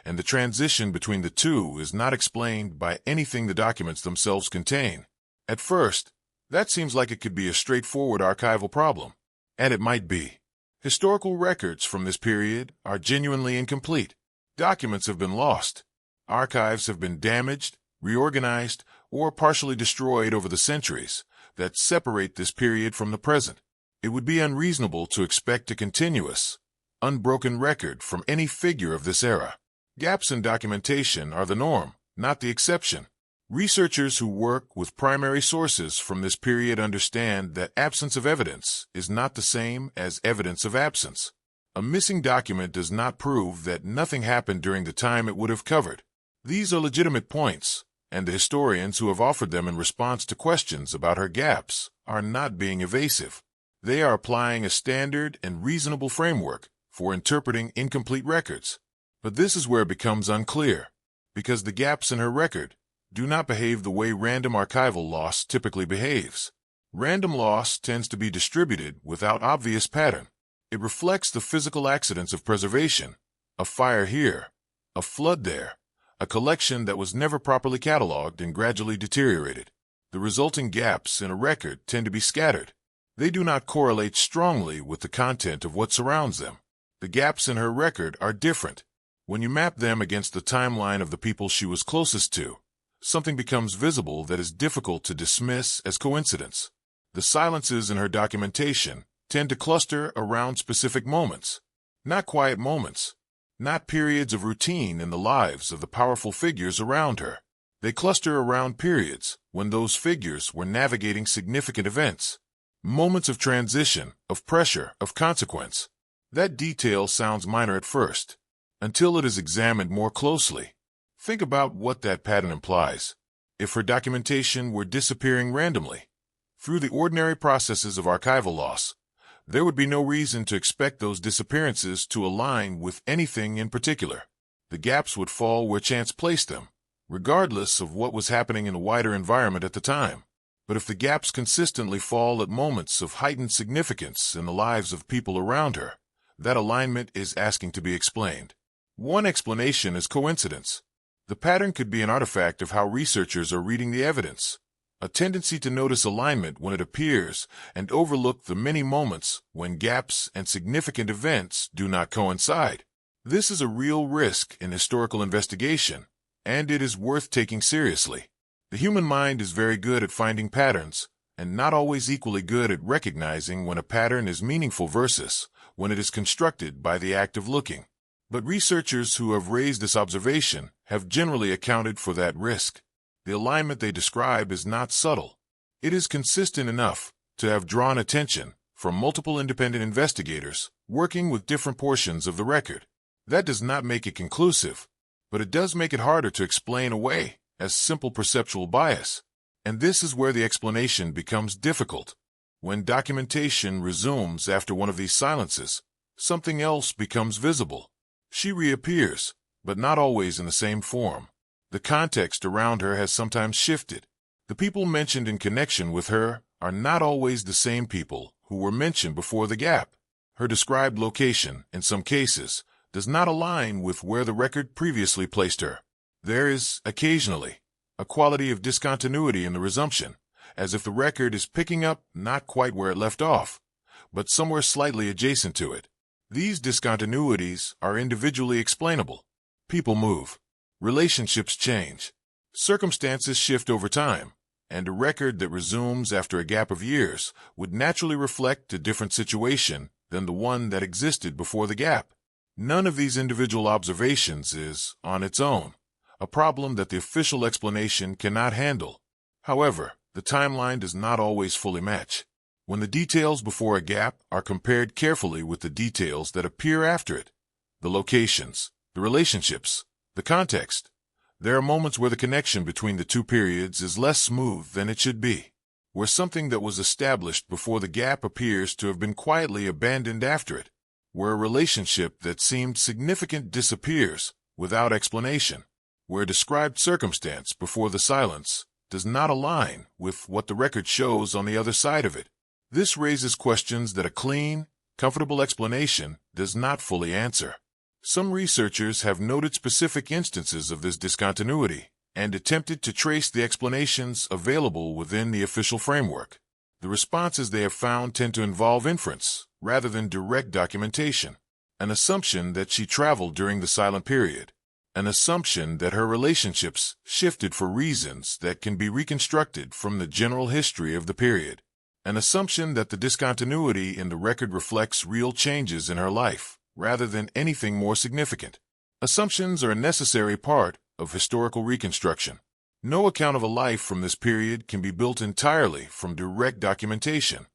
and the transition between the two is not explained by anything the documents themselves contain. At first, that seems like it could be a straightforward archival problem, and it might be. Historical records from this period are genuinely incomplete. Documents have been lost. Archives have been damaged, reorganized, or partially destroyed over the centuries that separate this period from the present. It would be unreasonable to expect a continuous, unbroken record from any figure of this era. Gaps in documentation are the norm, not the exception. Researchers who work with primary sources from this period understand that absence of evidence is not the same as evidence of absence. A missing document does not prove that nothing happened during the time it would have covered. These are legitimate points, and the historians who have offered them in response to questions about her gaps are not being evasive. They are applying a standard and reasonable framework for interpreting incomplete records. But this is where it becomes unclear, because the gaps in her record do not behave the way random archival loss typically behaves. Random loss tends to be distributed without obvious pattern. It reflects the physical accidents of preservation, a fire here, a flood there, a collection that was never properly cataloged and gradually deteriorated. The resulting gaps in a record tend to be scattered. They do not correlate strongly with the content of what surrounds them. The gaps in her record are different. When you map them against the timeline of the people she was closest to, something becomes visible that is difficult to dismiss as coincidence. The silences in her documentation tend to cluster around specific moments, not quiet moments, not periods of routine in the lives of the powerful figures around her. They cluster around periods when those figures were navigating significant events, moments of transition, of pressure, of consequence. That detail sounds minor at first, until it is examined more closely. Think about what that pattern implies. If her documentation were disappearing randomly, through the ordinary processes of archival loss, there would be no reason to expect those disappearances to align with anything in particular. The gaps would fall where chance placed them, regardless of what was happening in the wider environment at the time. But if the gaps consistently fall at moments of heightened significance in the lives of people around her, that alignment is asking to be explained. One explanation is coincidence. The pattern could be an artifact of how researchers are reading the evidence, a tendency to notice alignment when it appears and overlook the many moments when gaps and significant events do not coincide. This is a real risk in historical investigation, and it is worth taking seriously. The human mind is very good at finding patterns, and not always equally good at recognizing when a pattern is meaningful versus when it is constructed by the act of looking. But researchers who have raised this observation have generally accounted for that risk. The alignment they describe is not subtle. It is consistent enough to have drawn attention from multiple independent investigators working with different portions of the record. That does not make it conclusive, but it does make it harder to explain away as simple perceptual bias. And this is where the explanation becomes difficult. When documentation resumes after one of these silences, something else becomes visible. She reappears, but not always in the same form. The context around her has sometimes shifted. The people mentioned in connection with her are not always the same people who were mentioned before the gap. Her described location, in some cases, does not align with where the record previously placed her. There is, occasionally, a quality of discontinuity in the resumption, as if the record is picking up not quite where it left off, but somewhere slightly adjacent to it. These discontinuities are individually explainable. People move. Relationships change. Circumstances shift over time, and a record that resumes after a gap of years would naturally reflect a different situation than the one that existed before the gap. None of these individual observations is, on its own, a problem that the official explanation cannot handle. However, the timeline does not always fully match. When the details before a gap are compared carefully with the details that appear after it, the locations, the relationships, the context, There are moments where the connection between the two periods is less smooth than it should be, where something that was established before the gap appears to have been quietly abandoned after it, where a relationship that seemed significant disappears without explanation, where a described circumstance before the silence does not align with what the record shows on the other side of it. This raises questions that a clean, comfortable explanation does not fully answer. Some researchers have noted specific instances of this discontinuity and attempted to trace the explanations available within the official framework. The responses they have found tend to involve inference rather than direct documentation. An assumption that she traveled during the silent period. An assumption that her relationships shifted for reasons that can be reconstructed from the general history of the period. An assumption that the discontinuity in the record reflects real changes in her life, rather than anything more significant. Assumptions are a necessary part of historical reconstruction. No account of a life from this period can be built entirely from direct documentation.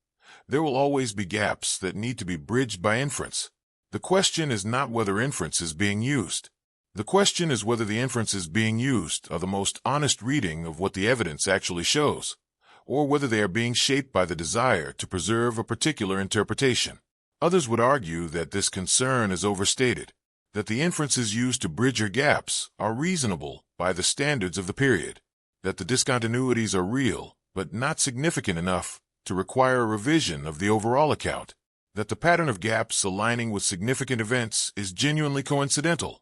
There will always be gaps that need to be bridged by inference. The question is not whether inference is being used. The question is whether the inferences being used are the most honest reading of what the evidence actually shows, or whether they are being shaped by the desire to preserve a particular interpretation. Others would argue that this concern is overstated, that the inferences used to bridge her gaps are reasonable by the standards of the period, that the discontinuities are real but not significant enough to require a revision of the overall account, that the pattern of gaps aligning with significant events is genuinely coincidental,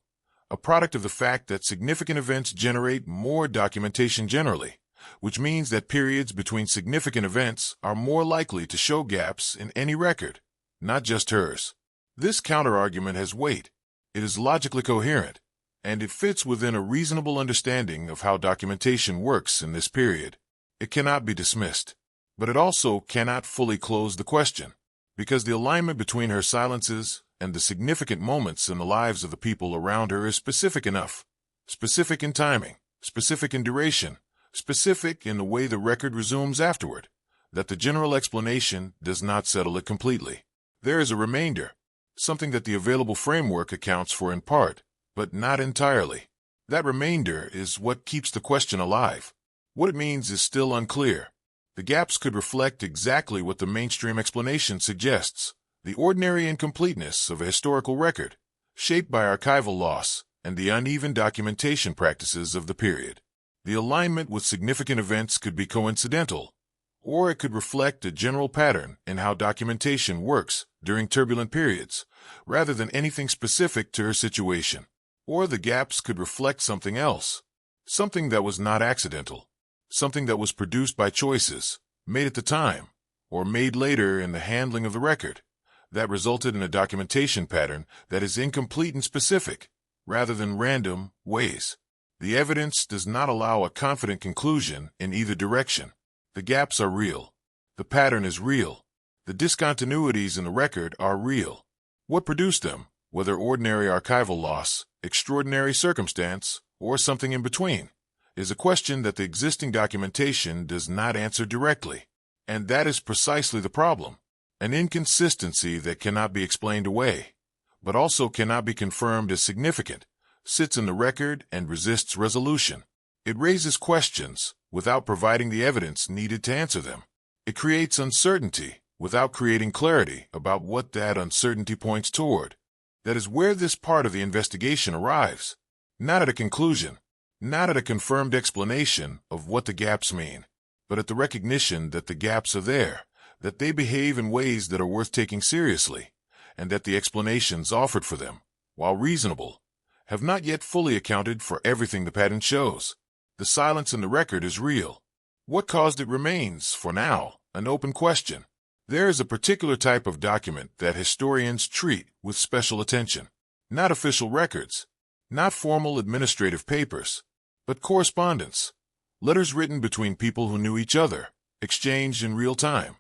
a product of the fact that significant events generate more documentation generally, which means that periods between significant events are more likely to show gaps in any record, not just hers. This counterargument has weight. It is logically coherent, and it fits within a reasonable understanding of how documentation works in this period. It cannot be dismissed, but it also cannot fully close the question, because the alignment between her silences and the significant moments in the lives of the people around her is specific enough, specific in timing, specific in duration, specific in the way the record resumes afterward, that the general explanation does not settle it completely. There is a remainder, something that the available framework accounts for in part, but not entirely. That remainder is what keeps the question alive. What it means is still unclear. The gaps could reflect exactly what the mainstream explanation suggests, the ordinary incompleteness of a historical record, shaped by archival loss and the uneven documentation practices of the period. The alignment with significant events could be coincidental, or it could reflect a general pattern in how documentation works during turbulent periods, rather than anything specific to her situation. Or the gaps could reflect something else, something that was not accidental, something that was produced by choices made at the time, or made later in the handling of the record, that resulted in a documentation pattern that is incomplete and specific, rather than random ways. The evidence does not allow a confident conclusion in either direction. The gaps are real. The pattern is real. The discontinuities in the record are real. What produced them, whether ordinary archival loss, extraordinary circumstance, or something in between, is a question that the existing documentation does not answer directly. And that is precisely the problem. An inconsistency that cannot be explained away, but also cannot be confirmed as significant, sits in the record and resists resolution. It raises questions without providing the evidence needed to answer them. It creates uncertainty without creating clarity about what that uncertainty points toward. That is where this part of the investigation arrives. Not at a conclusion, not at a confirmed explanation of what the gaps mean, but at the recognition that the gaps are there, that they behave in ways that are worth taking seriously, and that the explanations offered for them, while reasonable, have not yet fully accounted for everything the pattern shows. The silence in the record is real. What caused it remains, for now, an open question. There is a particular type of document that historians treat with special attention. Not official records, not formal administrative papers, but correspondence. Letters written between people who knew each other, exchanged in real time,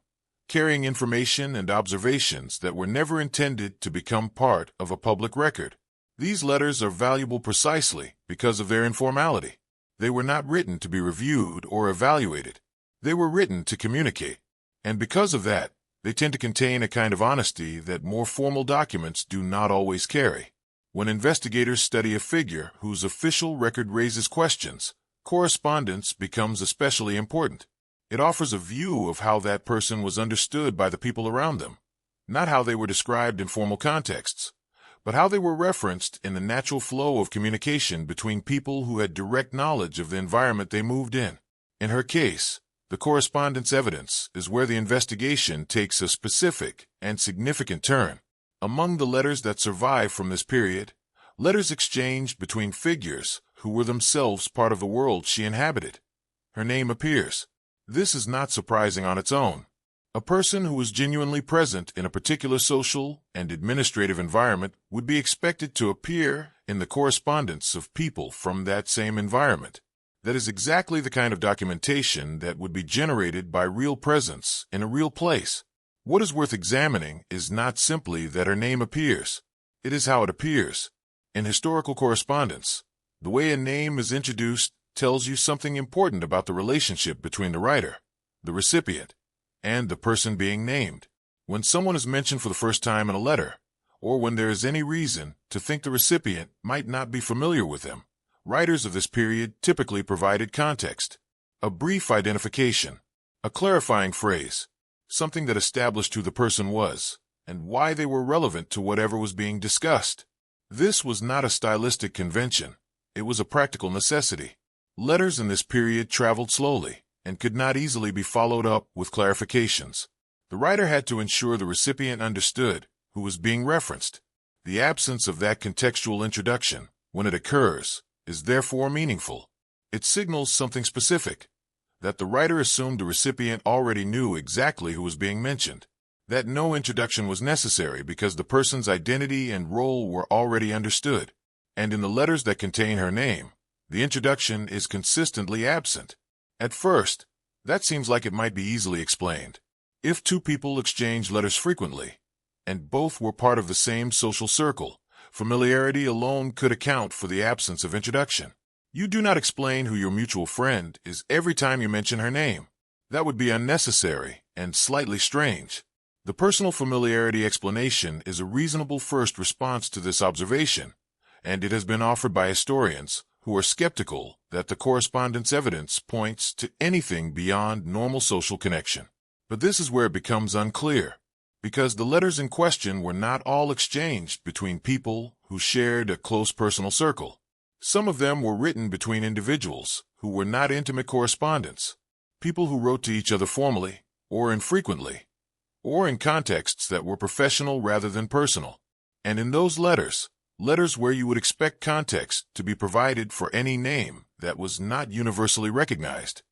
carrying information and observations that were never intended to become part of a public record. These letters are valuable precisely because of their informality. They were not written to be reviewed or evaluated. They were written to communicate. And because of that, they tend to contain a kind of honesty that more formal documents do not always carry. When investigators study a figure whose official record raises questions, correspondence becomes especially important. It offers a view of how that person was understood by the people around them, not how they were described in formal contexts, but how they were referenced in the natural flow of communication between people who had direct knowledge of the environment they moved in. In her case, the correspondence evidence is where the investigation takes a specific and significant turn. Among the letters that survive from this period, letters exchanged between figures who were themselves part of the world she inhabited. Her name appears. This is not surprising on its own. A person who was genuinely present in a particular social and administrative environment would be expected to appear in the correspondence of people from that same environment. That is exactly the kind of documentation that would be generated by real presence in a real place. What is worth examining is not simply that her name appears. It is how it appears. In historical correspondence, the way a name is introduced tells you something important about the relationship between the writer, the recipient, and the person being named. When someone is mentioned for the first time in a letter, or when there is any reason to think the recipient might not be familiar with them, writers of this period typically provided context, a brief identification, a clarifying phrase, something that established who the person was and why they were relevant to whatever was being discussed. This was not a stylistic convention. It was a practical necessity. Letters in this period traveled slowly and could not easily be followed up with clarifications. The writer had to ensure the recipient understood who was being referenced. The absence of that contextual introduction, when it occurs, is therefore meaningful. It signals something specific, that the writer assumed the recipient already knew exactly who was being mentioned, that no introduction was necessary because the person's identity and role were already understood. And in the letters that contain her name, the introduction is consistently absent. At first, that seems like it might be easily explained. If two people exchange letters frequently, and both were part of the same social circle, familiarity alone could account for the absence of introduction. You do not explain who your mutual friend is every time you mention her name. That would be unnecessary and slightly strange. The personal familiarity explanation is a reasonable first response to this observation, and it has been offered by historians who are skeptical that the correspondence evidence points to anything beyond normal social connection. But this is where it becomes unclear, because the letters in question were not all exchanged between people who shared a close personal circle. Some of them were written between individuals who were not intimate correspondents, people who wrote to each other formally or infrequently, or in contexts that were professional rather than personal. And in those letters where you would expect context to be provided for any name that was not universally recognized,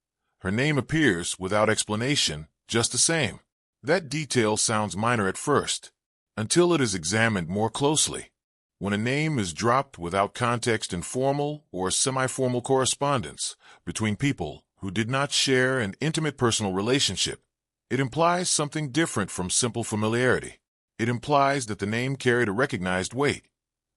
her name appears without explanation just the same. That detail sounds minor at first, until it is examined more closely. When a name is dropped without context in formal or semi-formal correspondence between people who did not share an intimate personal relationship, it implies something different from simple familiarity. It implies that the name carried a recognized weight,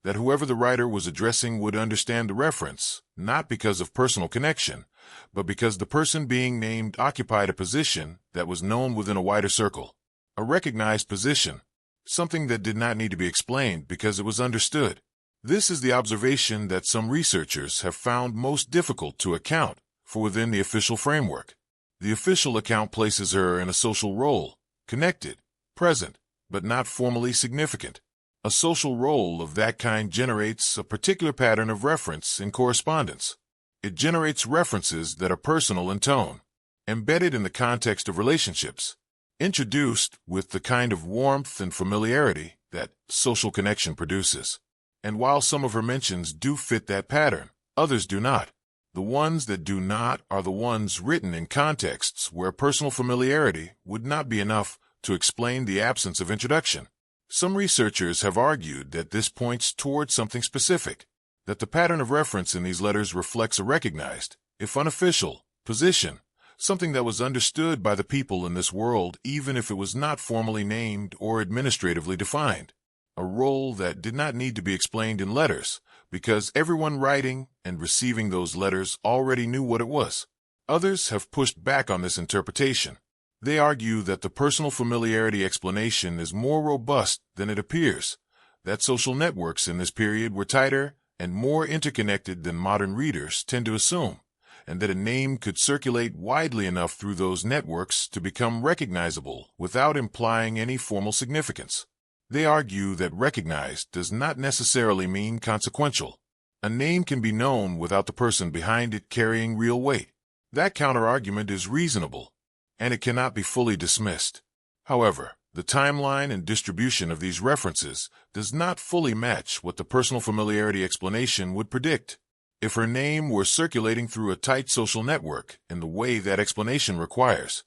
that whoever the writer was addressing would understand the reference, not because of personal connection, but because the person being named occupied a position that was known within a wider circle, a recognized position, something that did not need to be explained because it was understood. This is the observation that some researchers have found most difficult to account for within the official framework. The official account places her in a social role, connected, present, but not formally significant. A social role of that kind generates a particular pattern of reference in correspondence. It generates references that are personal in tone, embedded in the context of relationships, introduced with the kind of warmth and familiarity that social connection produces. And while some of her mentions do fit that pattern, others do not. The ones that do not are the ones written in contexts where personal familiarity would not be enough to explain the absence of introduction. Some researchers have argued that this points toward something specific, that the pattern of reference in these letters reflects a recognized, if unofficial, position, something that was understood by the people in this world even if it was not formally named or administratively defined, a role that did not need to be explained in letters because everyone writing and receiving those letters already knew what it was. Others have pushed back on this interpretation. They argue that the personal familiarity explanation is more robust than it appears, that social networks in this period were tighter and more interconnected than modern readers tend to assume, and that a name could circulate widely enough through those networks to become recognizable without implying any formal significance. They argue that recognized does not necessarily mean consequential. A name can be known without the person behind it carrying real weight. That counterargument is reasonable, and it cannot be fully dismissed. However, the timeline and distribution of these references does not fully match what the personal familiarity explanation would predict. If her name were circulating through a tight social network in the way that explanation requires,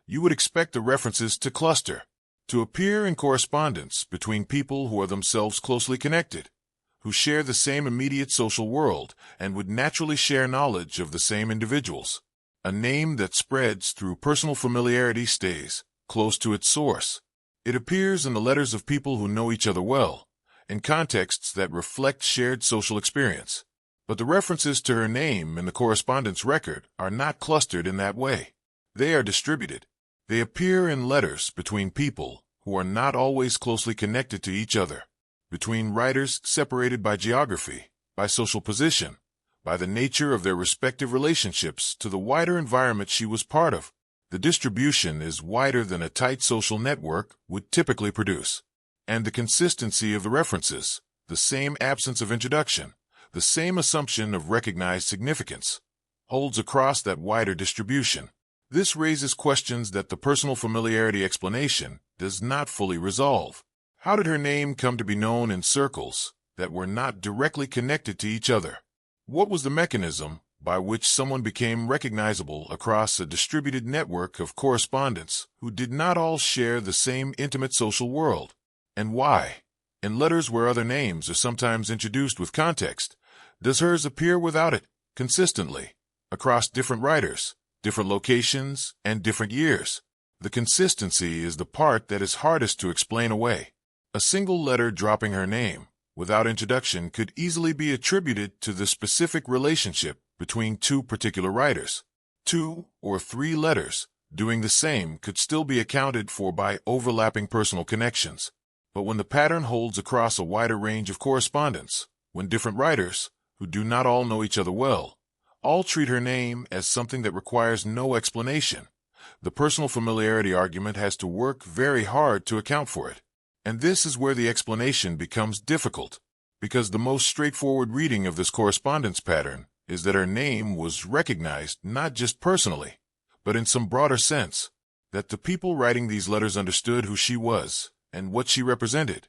you would expect the references to cluster, to appear in correspondence between people who are themselves closely connected, who share the same immediate social world and would naturally share knowledge of the same individuals. A name that spreads through personal familiarity stays close to its source. It appears in the letters of people who know each other well, in contexts that reflect shared social experience. But the references to her name in the correspondence record are not clustered in that way. They are distributed. They appear in letters between people who are not always closely connected to each other, between writers separated by geography, by social position, by the nature of their respective relationships to the wider environment she was part of. The distribution is wider than a tight social network would typically produce. And the consistency of the references, the same absence of introduction, the same assumption of recognized significance, holds across that wider distribution. This raises questions that the personal familiarity explanation does not fully resolve. How did her name come to be known in circles that were not directly connected to each other? What was the mechanism by which someone became recognizable across a distributed network of correspondents who did not all share the same intimate social world? And why, in letters where other names are sometimes introduced with context, does hers appear without it, consistently, across different writers, different locations, and different years? The consistency is the part that is hardest to explain away. A single letter dropping her name, without introduction, could easily be attributed to the specific relationship between two particular writers. 2 or 3 letters doing the same could still be accounted for by overlapping personal connections. But when the pattern holds across a wider range of correspondence, when different writers, who do not all know each other well, all treat her name as something that requires no explanation, the personal familiarity argument has to work very hard to account for it. And this is where the explanation becomes difficult, because the most straightforward reading of this correspondence pattern is that her name was recognized not just personally, but in some broader sense, that the people writing these letters understood who she was and what she represented,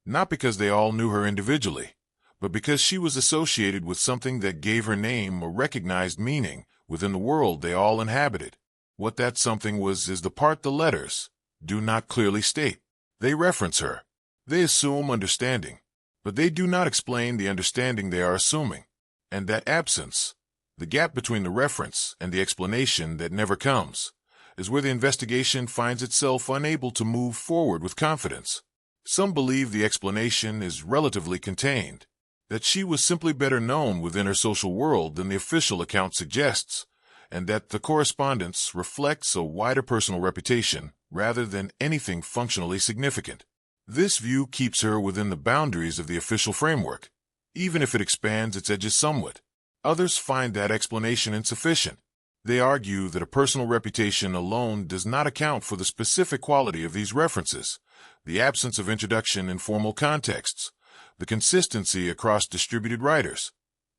not because they all knew her individually, but because she was associated with something that gave her name a recognized meaning within the world they all inhabited. What that something was is the part the letters do not clearly state. They reference her. They assume understanding, but they do not explain the understanding they are assuming. And that absence, the gap between the reference and the explanation that never comes, is where the investigation finds itself unable to move forward with confidence. Some believe the explanation is relatively contained, that she was simply better known within her social world than the official account suggests, and that the correspondence reflects a wider personal reputation rather than anything functionally significant. This view keeps her within the boundaries of the official framework, even if it expands its edges somewhat. Others find that explanation insufficient. They argue that a personal reputation alone does not account for the specific quality of these references, the absence of introduction in formal contexts, the consistency across distributed writers,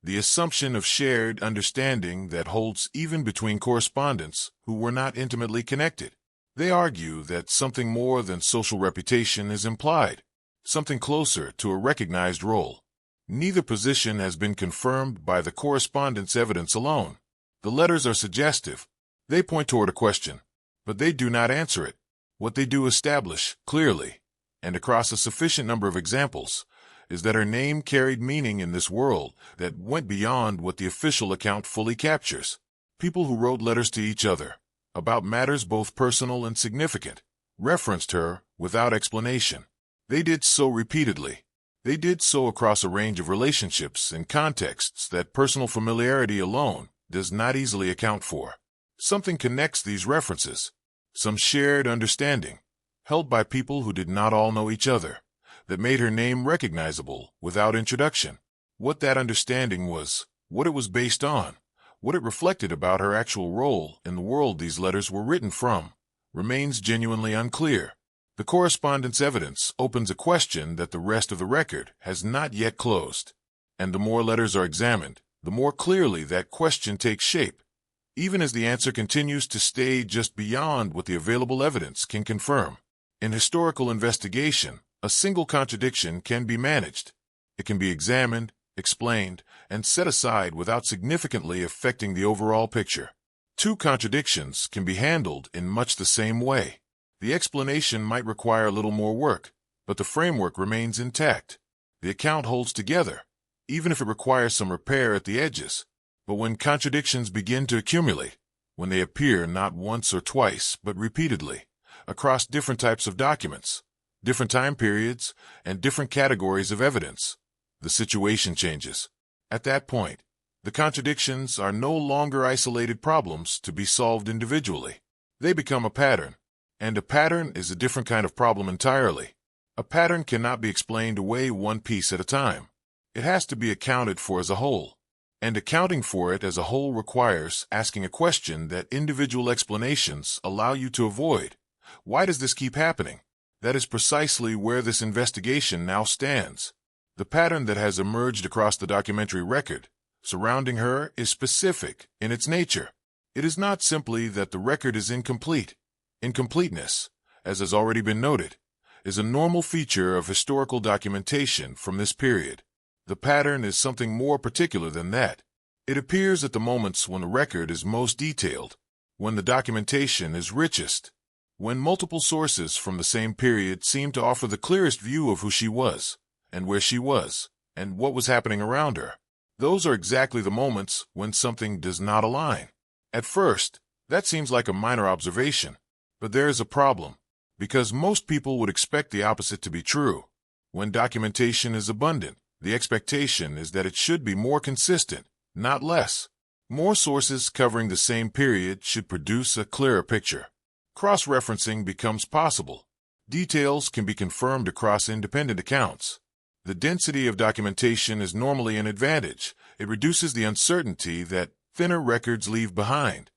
the assumption of shared understanding that holds even between correspondents who were not intimately connected. They argue that something more than social reputation is implied, something closer to a recognized role. Neither position has been confirmed by the correspondence evidence alone. The letters are suggestive. They point toward a question, but they do not answer it. What they do establish, clearly, and across a sufficient number of examples, is that her name carried meaning in this world that went beyond what the official account fully captures. People who wrote letters to each other, about matters both personal and significant, referenced her without explanation. They did so repeatedly. They did so across a range of relationships and contexts that personal familiarity alone does not easily account for. Something connects these references, some shared understanding, held by people who did not all know each other, that made her name recognizable without introduction. What that understanding was, what it was based on, what it reflected about her actual role in the world these letters were written from, remains genuinely unclear. The correspondence evidence opens a question that the rest of the record has not yet closed. And the more letters are examined, the more clearly that question takes shape, even as the answer continues to stay just beyond what the available evidence can confirm. In historical investigation, a single contradiction can be managed. It can be examined, explained, and set aside without significantly affecting the overall picture. Two contradictions can be handled in much the same way. The explanation might require a little more work, but the framework remains intact. The account holds together, even if it requires some repair at the edges. But when contradictions begin to accumulate, when they appear not once or twice, but repeatedly, across different types of documents, different time periods, and different categories of evidence, the situation changes. At that point, the contradictions are no longer isolated problems to be solved individually. They become a pattern. And a pattern is a different kind of problem entirely. A pattern cannot be explained away one piece at a time. It has to be accounted for as a whole. And accounting for it as a whole requires asking a question that individual explanations allow you to avoid. Why does this keep happening? That is precisely where this investigation now stands. The pattern that has emerged across the documentary record surrounding her is specific in its nature. It is not simply that the record is incomplete. Incompleteness, as has already been noted, is a normal feature of historical documentation from this period. The pattern is something more particular than that. It appears at the moments when the record is most detailed, when the documentation is richest, when multiple sources from the same period seem to offer the clearest view of who she was, and where she was, and what was happening around her. Those are exactly the moments when something does not align. At first, that seems like a minor observation. But there is a problem, because most people would expect the opposite to be true. When documentation is abundant, the expectation is that it should be more consistent, not less. More sources covering the same period should produce a clearer picture. Cross-referencing becomes possible. Details can be confirmed across independent accounts. The density of documentation is normally an advantage. It reduces the uncertainty that thinner records leave behind.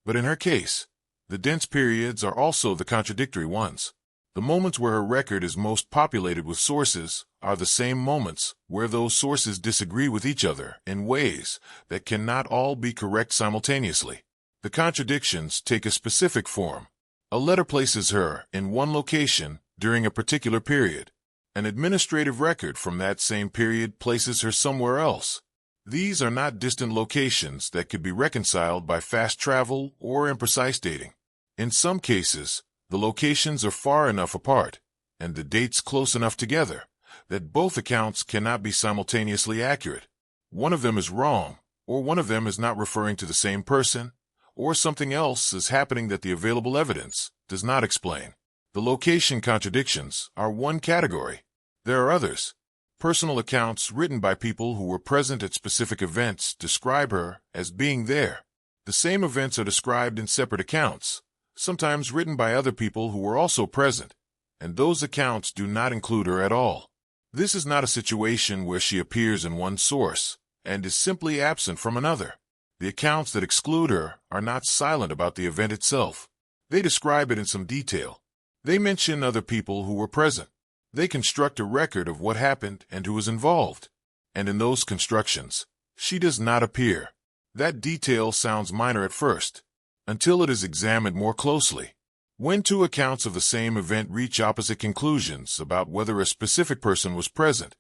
But in her case, the dense periods are also the contradictory ones. The moments where her record is most populated with sources are the same moments where those sources disagree with each other in ways that cannot all be correct simultaneously. The contradictions take a specific form. A letter places her in one location during a particular period. An administrative record from that same period places her somewhere else. These are not distant locations that could be reconciled by fast travel or imprecise dating. In some cases, the locations are far enough apart, and the dates close enough together, that both accounts cannot be simultaneously accurate. One of them is wrong, or one of them is not referring to the same person, or something else is happening that the available evidence does not explain. The location contradictions are one category. There are others. Personal accounts written by people who were present at specific events describe her as being there. The same events are described in separate accounts, sometimes written by other people who were also present, and those accounts do not include her at all. This is not a situation where she appears in one source and is simply absent from another. The accounts that exclude her are not silent about the event itself. They describe it in some detail. They mention other people who were present. They construct a record of what happened and who was involved. And in those constructions, she does not appear. That detail sounds minor at first, until it is examined more closely. When two accounts of the same event reach opposite conclusions about whether a specific person was present,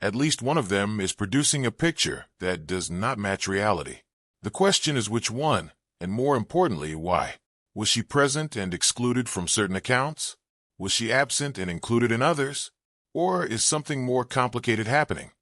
at least one of them is producing a picture that does not match reality. The question is which one, and more importantly, why. Was she present and excluded from certain accounts? Was she absent and included in others? Or is something more complicated happening?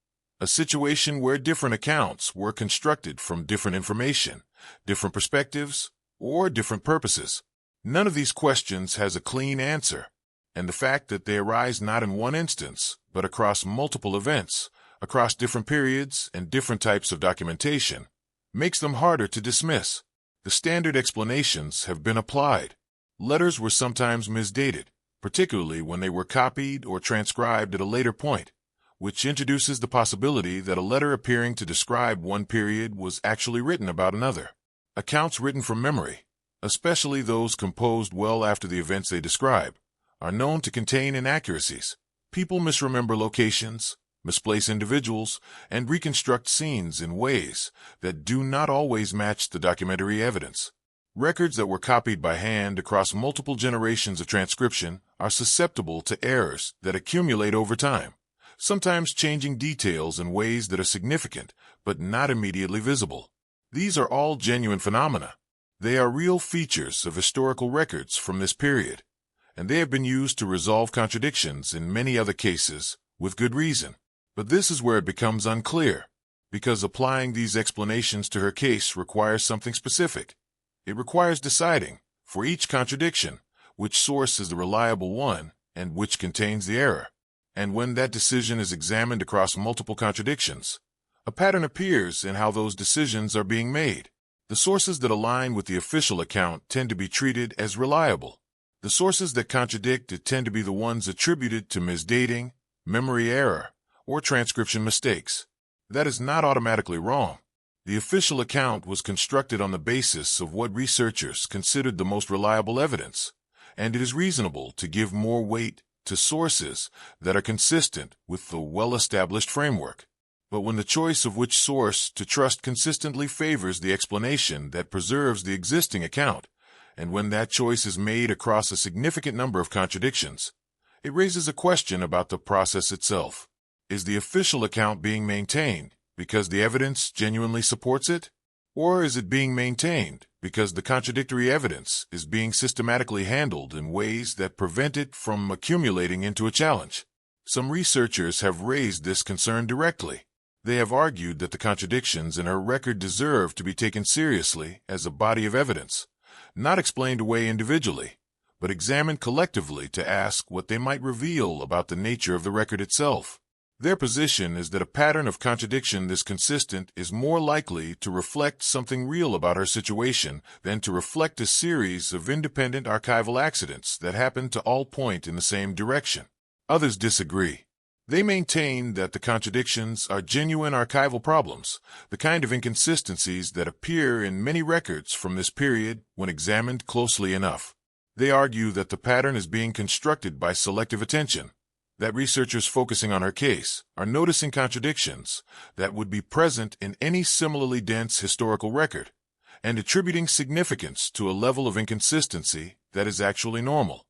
A situation where different accounts were constructed from different information, different perspectives, or different purposes. None of these questions has a clean answer, and the fact that they arise not in one instance, but across multiple events, across different periods and different types of documentation, makes them harder to dismiss. The standard explanations have been applied. Letters were sometimes misdated, particularly when they were copied or transcribed at a later point, which introduces the possibility that a letter appearing to describe one period was actually written about another. Accounts written from memory, especially those composed well after the events they describe, are known to contain inaccuracies. People misremember locations, misplace individuals, and reconstruct scenes in ways that do not always match the documentary evidence. Records that were copied by hand across multiple generations of transcription are susceptible to errors that accumulate over time, sometimes changing details in ways that are significant but not immediately visible. These are all genuine phenomena. They are real features of historical records from this period, and they have been used to resolve contradictions in many other cases with good reason. But this is where it becomes unclear, because applying these explanations to her case requires something specific. It requires deciding, for each contradiction, which source is the reliable one and which contains the error. And when that decision is examined across multiple contradictions, a pattern appears in how those decisions are being made. The sources that align with the official account tend to be treated as reliable. The sources that contradict it tend to be the ones attributed to misdating, memory error, or transcription mistakes. That is not automatically wrong. The official account was constructed on the basis of what researchers considered the most reliable evidence, and it is reasonable to give more weight to sources that are consistent with the well-established framework. But when the choice of which source to trust consistently favors the explanation that preserves the existing account, and when that choice is made across a significant number of contradictions, it raises a question about the process itself. Is the official account being maintained because the evidence genuinely supports it? Or is it being maintained because the contradictory evidence is being systematically handled in ways that prevent it from accumulating into a challenge? Some researchers have raised this concern directly. They have argued that the contradictions in her record deserve to be taken seriously as a body of evidence, not explained away individually, but examined collectively to ask what they might reveal about the nature of the record itself. Their position is that a pattern of contradiction this consistent is more likely to reflect something real about her situation than to reflect a series of independent archival accidents that happen to all point in the same direction. Others disagree. They maintain that the contradictions are genuine archival problems, the kind of inconsistencies that appear in many records from this period when examined closely enough. They argue that the pattern is being constructed by selective attention, that researchers focusing on her case are noticing contradictions that would be present in any similarly dense historical record, and attributing significance to a level of inconsistency that is actually normal.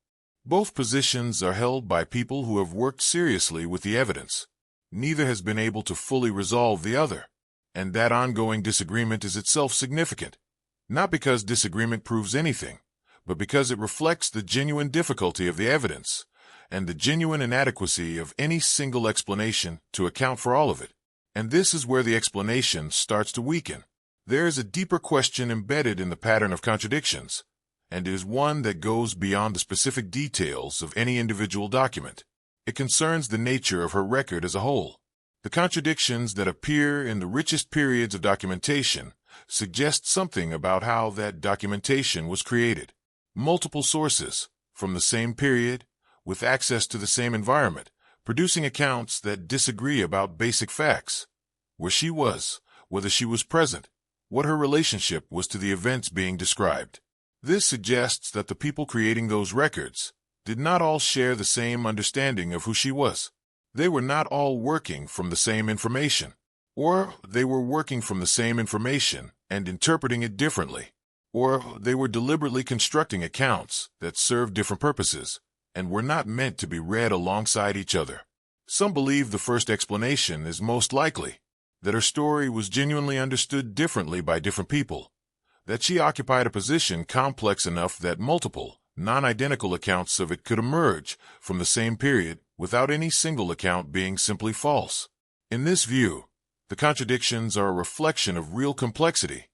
Both positions are held by people who have worked seriously with the evidence. Neither has been able to fully resolve the other, and that ongoing disagreement is itself significant, not because disagreement proves anything, but because it reflects the genuine difficulty of the evidence and the genuine inadequacy of any single explanation to account for all of it. And this is where the explanation starts to weaken. There is a deeper question embedded in the pattern of contradictions, and it is one that goes beyond the specific details of any individual document. It concerns the nature of her record as a whole. The contradictions that appear in the richest periods of documentation suggest something about how that documentation was created. Multiple sources, from the same period, with access to the same environment, producing accounts that disagree about basic facts. Where she was, whether she was present, what her relationship was to the events being described. This suggests that the people creating those records did not all share the same understanding of who she was. They were not all working from the same information, or they were working from the same information and interpreting it differently, or they were deliberately constructing accounts that served different purposes and were not meant to be read alongside each other. Some believe the first explanation is most likely, that her story was genuinely understood differently by different people, that she occupied a position complex enough that multiple, non-identical accounts of it could emerge from the same period without any single account being simply false. In this view, the contradictions are a reflection of real complexity,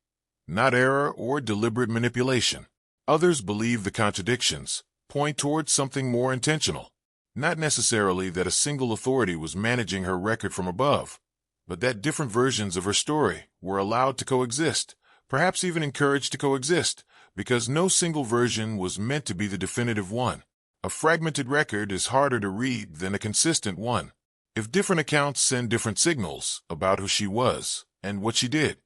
not error or deliberate manipulation. Others believe the contradictions point towards something more intentional, not necessarily that a single authority was managing her record from above, but that different versions of her story were allowed to coexist, perhaps even encouraged to coexist, because no single version was meant to be the definitive one. A fragmented record is harder to read than a consistent one. If different accounts send different signals about who she was and what she did,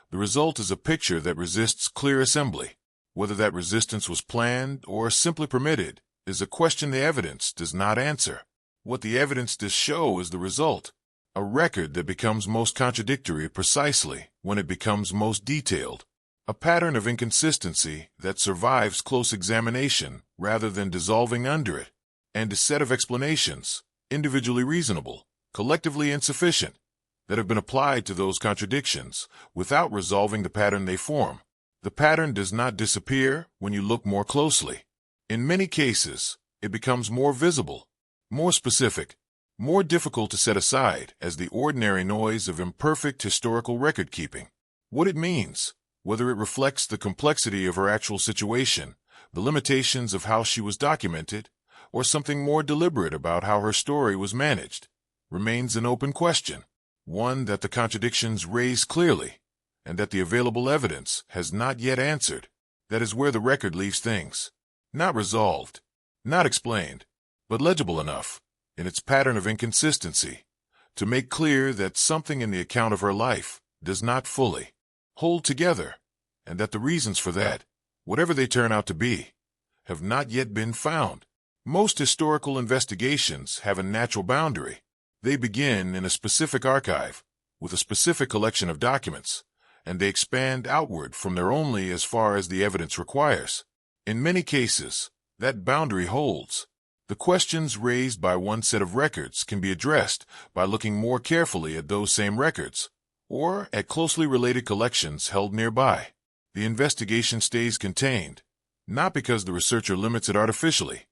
the result is a picture that resists clear assembly. Whether that resistance was planned or simply permitted is a question the evidence does not answer. What the evidence does show is the result, a record that becomes most contradictory precisely when it becomes most detailed, a pattern of inconsistency that survives close examination rather than dissolving under it, and a set of explanations, individually reasonable, collectively insufficient, that have been applied to those contradictions without resolving the pattern they form. The pattern does not disappear when you look more closely. In many cases, it becomes more visible, more specific, more difficult to set aside as the ordinary noise of imperfect historical record-keeping. What it means, whether it reflects the complexity of her actual situation, the limitations of how she was documented, or something more deliberate about how her story was managed, remains an open question, one that the contradictions raise clearly, and that the available evidence has not yet answered. That is where the record leaves things, not resolved, not explained, but legible enough, in its pattern of inconsistency, to make clear that something in the account of her life does not fully hold together, and that the reasons for that, whatever they turn out to be, have not yet been found. Most historical investigations have a natural boundary. They begin in a specific archive, with a specific collection of documents, and they expand outward from there only as far as the evidence requires. In many cases, that boundary holds. The questions raised by one set of records can be addressed by looking more carefully at those same records, or at closely related collections held nearby. The investigation stays contained, not because the researcher limits it artificially,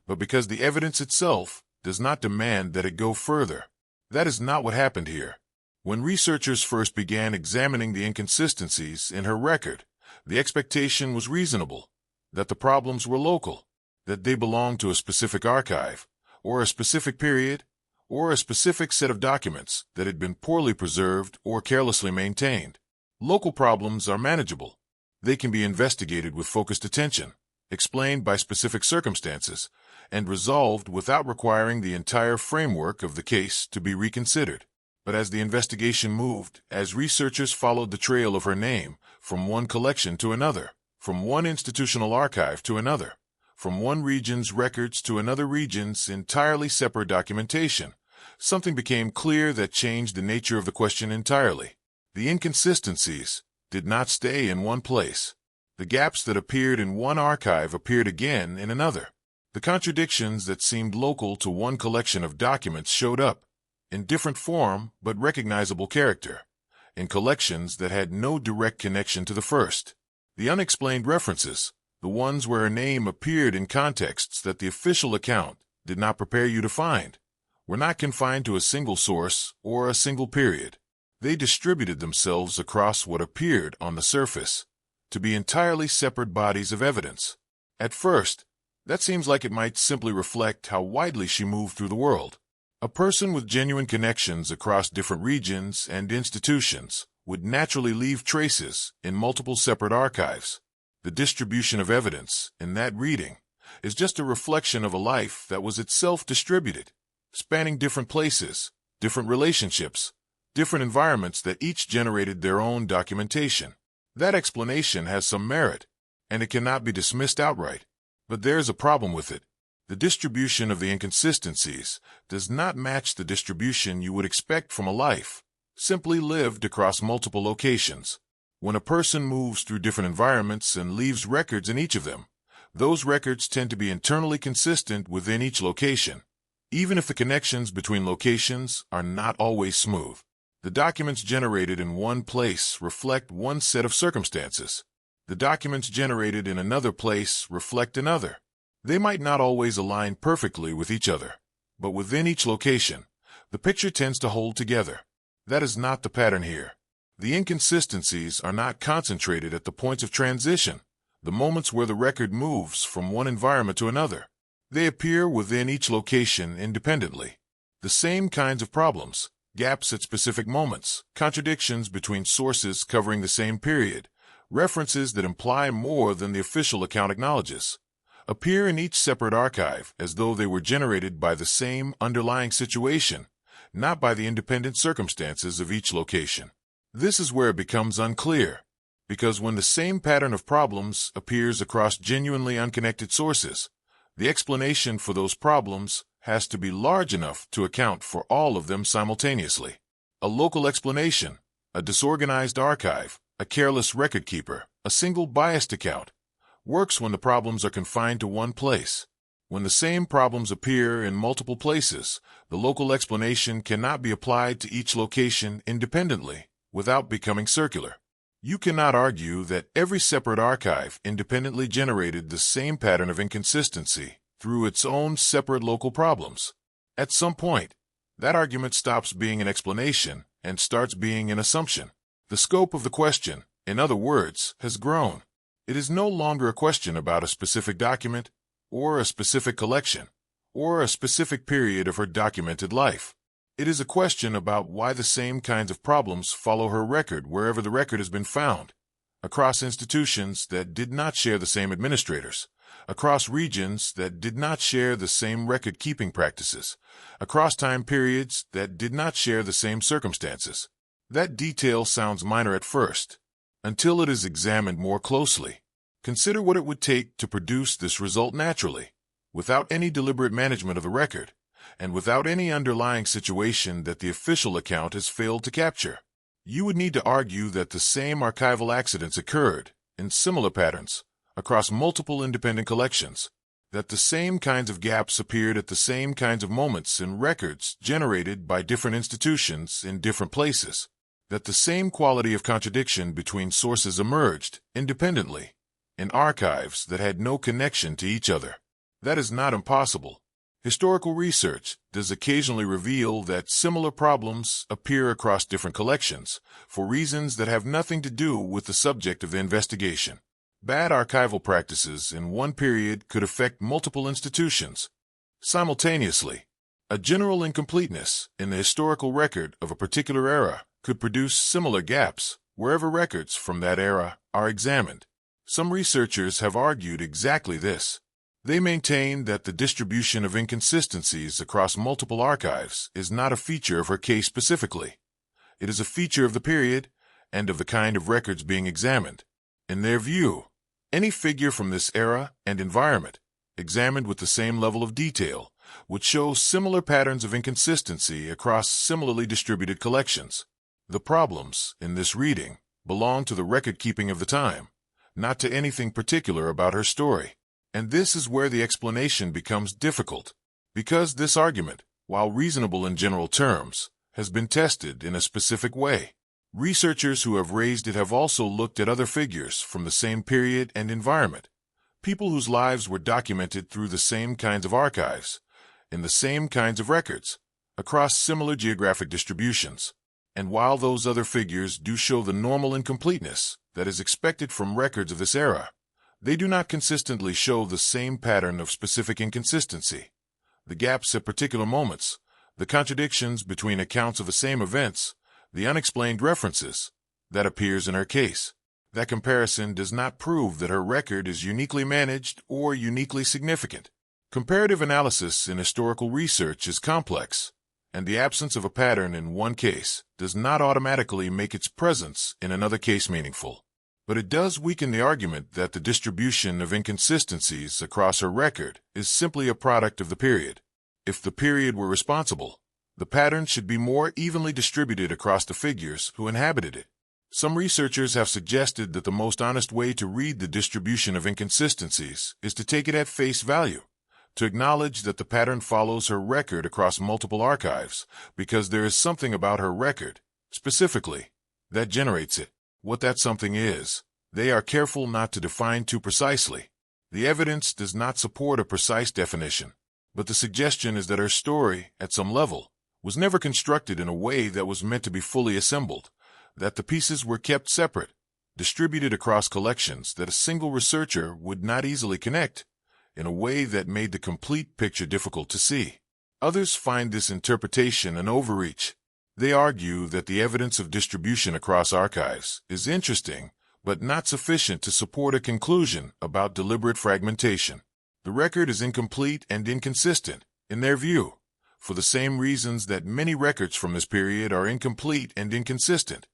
but because the evidence itself does not demand that it go further. That is not what happened here. When researchers first began examining the inconsistencies in her record, the expectation was reasonable, that the problems were local, that they belonged to a specific archive, or a specific period, or a specific set of documents that had been poorly preserved or carelessly maintained. Local problems are manageable. They can be investigated with focused attention, explained by specific circumstances, and resolved without requiring the entire framework of the case to be reconsidered. But as the investigation moved, as researchers followed the trail of her name from one collection to another, from one institutional archive to another, from one region's records to another region's entirely separate documentation, something became clear that changed the nature of the question entirely. The inconsistencies did not stay in one place. The gaps that appeared in one archive appeared again in another. The contradictions that seemed local to one collection of documents showed up, in different form but recognizable character, in collections that had no direct connection to the first. The unexplained references, the ones where her name appeared in contexts that the official account did not prepare you to find, were not confined to a single source or a single period. They distributed themselves across what appeared on the surface to be entirely separate bodies of evidence. At first, that seems like it might simply reflect how widely she moved through the world. A person with genuine connections across different regions and institutions would naturally leave traces in multiple separate archives. The distribution of evidence in that reading is just a reflection of a life that was itself distributed, spanning different places, different relationships, different environments that each generated their own documentation. That explanation has some merit, and it cannot be dismissed outright. But there is a problem with it. The distribution of the inconsistencies does not match the distribution you would expect from a life simply lived across multiple locations. When a person moves through different environments and leaves records in each of them, those records tend to be internally consistent within each location, even if the connections between locations are not always smooth. The documents generated in one place reflect one set of circumstances. The documents generated in another place reflect another. They might not always align perfectly with each other, but within each location, the picture tends to hold together. That is not the pattern here. The inconsistencies are not concentrated at the points of transition, the moments where the record moves from one environment to another. They appear within each location independently. The same kinds of problems, gaps at specific moments, contradictions between sources covering the same period, references that imply more than the official account acknowledges, appear in each separate archive as though they were generated by the same underlying situation, not by the independent circumstances of each location. This is where it becomes unclear, because when the same pattern of problems appears across genuinely unconnected sources, the explanation for those problems has to be large enough to account for all of them simultaneously. A local explanation, a disorganized archive, a careless record keeper, a single biased account, works when the problems are confined to one place. When the same problems appear in multiple places, the local explanation cannot be applied to each location independently without becoming circular. You cannot argue that every separate archive independently generated the same pattern of inconsistency through its own separate local problems. At some point, that argument stops being an explanation and starts being an assumption. The scope of the question, in other words, has grown. It is no longer a question about a specific document, or a specific collection, or a specific period of her documented life. It is a question about why the same kinds of problems follow her record wherever the record has been found, across institutions that did not share the same administrators, across regions that did not share the same record-keeping practices, across time periods that did not share the same circumstances. That detail sounds minor at first, until it is examined more closely. Consider what it would take to produce this result naturally, without any deliberate management of the record, and without any underlying situation that the official account has failed to capture. You would need to argue that the same archival accidents occurred, in similar patterns, across multiple independent collections, that the same kinds of gaps appeared at the same kinds of moments in records generated by different institutions in different places, that the same quality of contradiction between sources emerged, independently, in archives that had no connection to each other. That is not impossible. Historical research does occasionally reveal that similar problems appear across different collections for reasons that have nothing to do with the subject of the investigation. Bad archival practices in one period could affect multiple institutions simultaneously. A general incompleteness in the historical record of a particular era could produce similar gaps wherever records from that era are examined. Some researchers have argued exactly this. They maintain that the distribution of inconsistencies across multiple archives is not a feature of her case specifically. It is a feature of the period and of the kind of records being examined. In their view, any figure from this era and environment, examined with the same level of detail, would show similar patterns of inconsistency across similarly distributed collections. The problems in this reading belong to the record-keeping of the time, not to anything particular about her story. And this is where the explanation becomes difficult, because this argument, while reasonable in general terms, has been tested in a specific way. Researchers who have raised it have also looked at other figures from the same period and environment, people whose lives were documented through the same kinds of archives, in the same kinds of records, across similar geographic distributions. And while those other figures do show the normal incompleteness that is expected from records of this era, they do not consistently show the same pattern of specific inconsistency. The gaps at particular moments, the contradictions between accounts of the same events, the unexplained references, that appears in her case. That comparison does not prove that her record is uniquely managed or uniquely significant. Comparative analysis in historical research is complex, and the absence of a pattern in one case does not automatically make its presence in another case meaningful. But it does weaken the argument that the distribution of inconsistencies across her record is simply a product of the period. If the period were responsible, the pattern should be more evenly distributed across the figures who inhabited it. Some researchers have suggested that the most honest way to read the distribution of inconsistencies is to take it at face value, to acknowledge that the pattern follows her record across multiple archives, because there is something about her record, specifically, that generates it. What that something is, they are careful not to define too precisely. The evidence does not support a precise definition, but the suggestion is that her story, at some level, was never constructed in a way that was meant to be fully assembled, that the pieces were kept separate, distributed across collections that a single researcher would not easily connect, in a way that made the complete picture difficult to see. Others find this interpretation an overreach. They argue that the evidence of distribution across archives is interesting, but not sufficient to support a conclusion about deliberate fragmentation. The record is incomplete and inconsistent, in their view, for the same reasons that many records from this period are incomplete and inconsistent,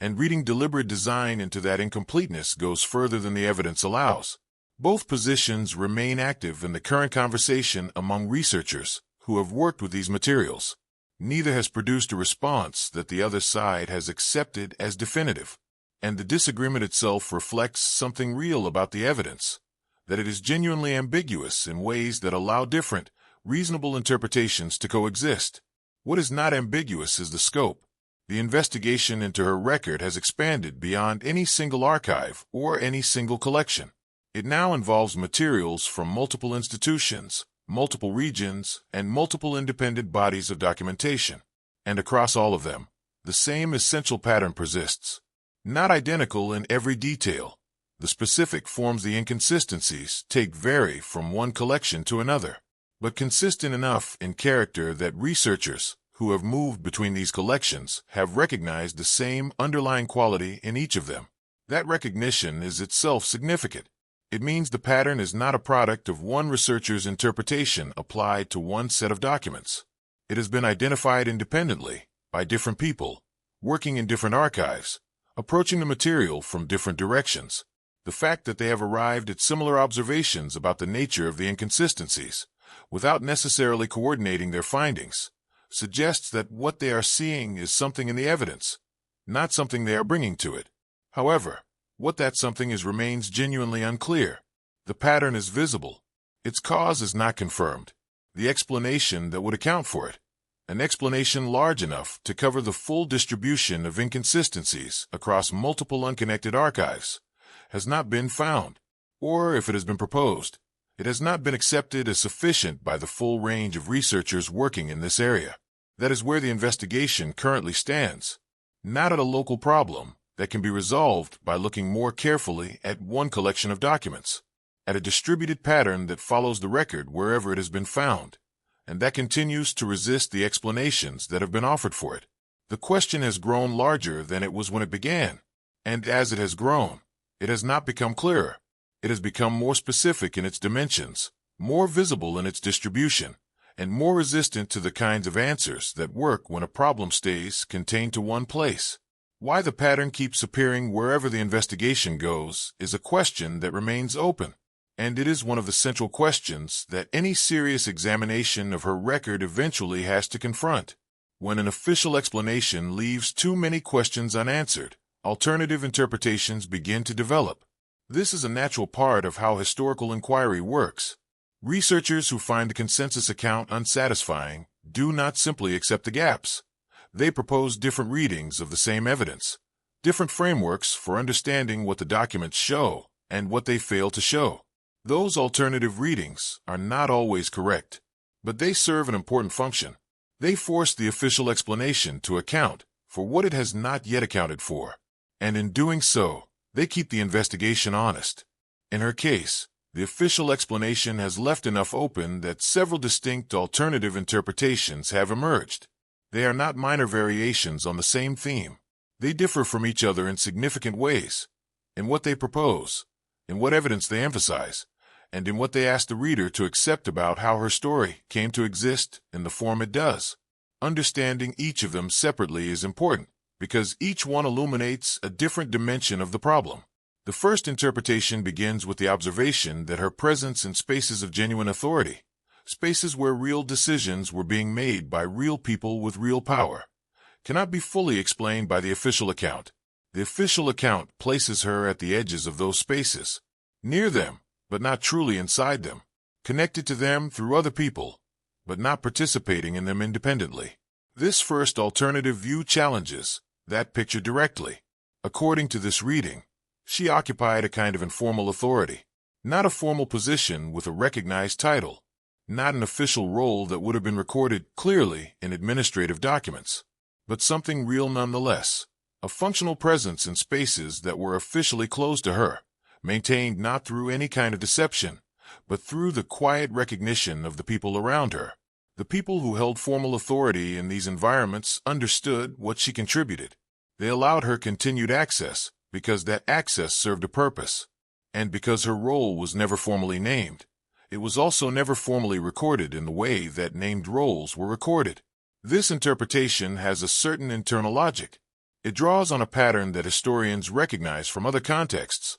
and reading deliberate design into that incompleteness goes further than the evidence allows. Both positions remain active in the current conversation among researchers who have worked with these materials. Neither has produced a response that the other side has accepted as definitive, and the disagreement itself reflects something real about the evidence, that it is genuinely ambiguous in ways that allow different, reasonable interpretations to coexist. What is not ambiguous is the scope. The investigation into her record has expanded beyond any single archive or any single collection. It now involves materials from multiple institutions, multiple regions, and multiple independent bodies of documentation. And across all of them, the same essential pattern persists. Not identical in every detail. The specific forms the inconsistencies take vary from one collection to another, but consistent enough in character that researchers who have moved between these collections have recognized the same underlying quality in each of them. That recognition is itself significant. It means the pattern is not a product of one researcher's interpretation applied to one set of documents. It has been identified independently by different people, working in different archives, approaching the material from different directions. The fact that they have arrived at similar observations about the nature of the inconsistencies, without necessarily coordinating their findings, suggests that what they are seeing is something in the evidence, not something they are bringing to it. However, what that something is remains genuinely unclear. The pattern is visible. Its cause is not confirmed. The explanation that would account for it, an explanation large enough to cover the full distribution of inconsistencies across multiple unconnected archives, has not been found, or if it has been proposed, it has not been accepted as sufficient by the full range of researchers working in this area. That is where the investigation currently stands, not at a local problem that can be resolved by looking more carefully at one collection of documents, at a distributed pattern that follows the record wherever it has been found, and that continues to resist the explanations that have been offered for it. The question has grown larger than it was when it began, and as it has grown, it has not become clearer. It has become more specific in its dimensions, more visible in its distribution, and more resistant to the kinds of answers that work when a problem stays contained to one place. Why the pattern keeps appearing wherever the investigation goes is a question that remains open, and it is one of the central questions that any serious examination of her record eventually has to confront. When an official explanation leaves too many questions unanswered, alternative interpretations begin to develop. This is a natural part of how historical inquiry works. Researchers who find the consensus account unsatisfying do not simply accept the gaps. They propose different readings of the same evidence, different frameworks for understanding what the documents show and what they fail to show. Those alternative readings are not always correct, but they serve an important function. They force the official explanation to account for what it has not yet accounted for, and in doing so, they keep the investigation honest. In her case, the official explanation has left enough open that several distinct alternative interpretations have emerged. They are not minor variations on the same theme. They differ from each other in significant ways, in what they propose, in what evidence they emphasize, and in what they ask the reader to accept about how her story came to exist in the form it does. Understanding each of them separately is important, because each one illuminates a different dimension of the problem. The first interpretation begins with the observation that her presence in spaces of genuine authority, spaces where real decisions were being made by real people with real power, cannot be fully explained by the official account. The official account places her at the edges of those spaces, near them, but not truly inside them, connected to them through other people, but not participating in them independently. This first alternative view challenges that picture directly. According to this reading, she occupied a kind of informal authority, not a formal position with a recognized title, not an official role that would have been recorded clearly in administrative documents, but something real nonetheless, a functional presence in spaces that were officially closed to her, maintained not through any kind of deception, but through the quiet recognition of the people around her. The people who held formal authority in these environments understood what she contributed. They allowed her continued access because that access served a purpose, and because her role was never formally named. It was also never formally recorded in the way that named roles were recorded. This interpretation has a certain internal logic. It draws on a pattern that historians recognize from other contexts: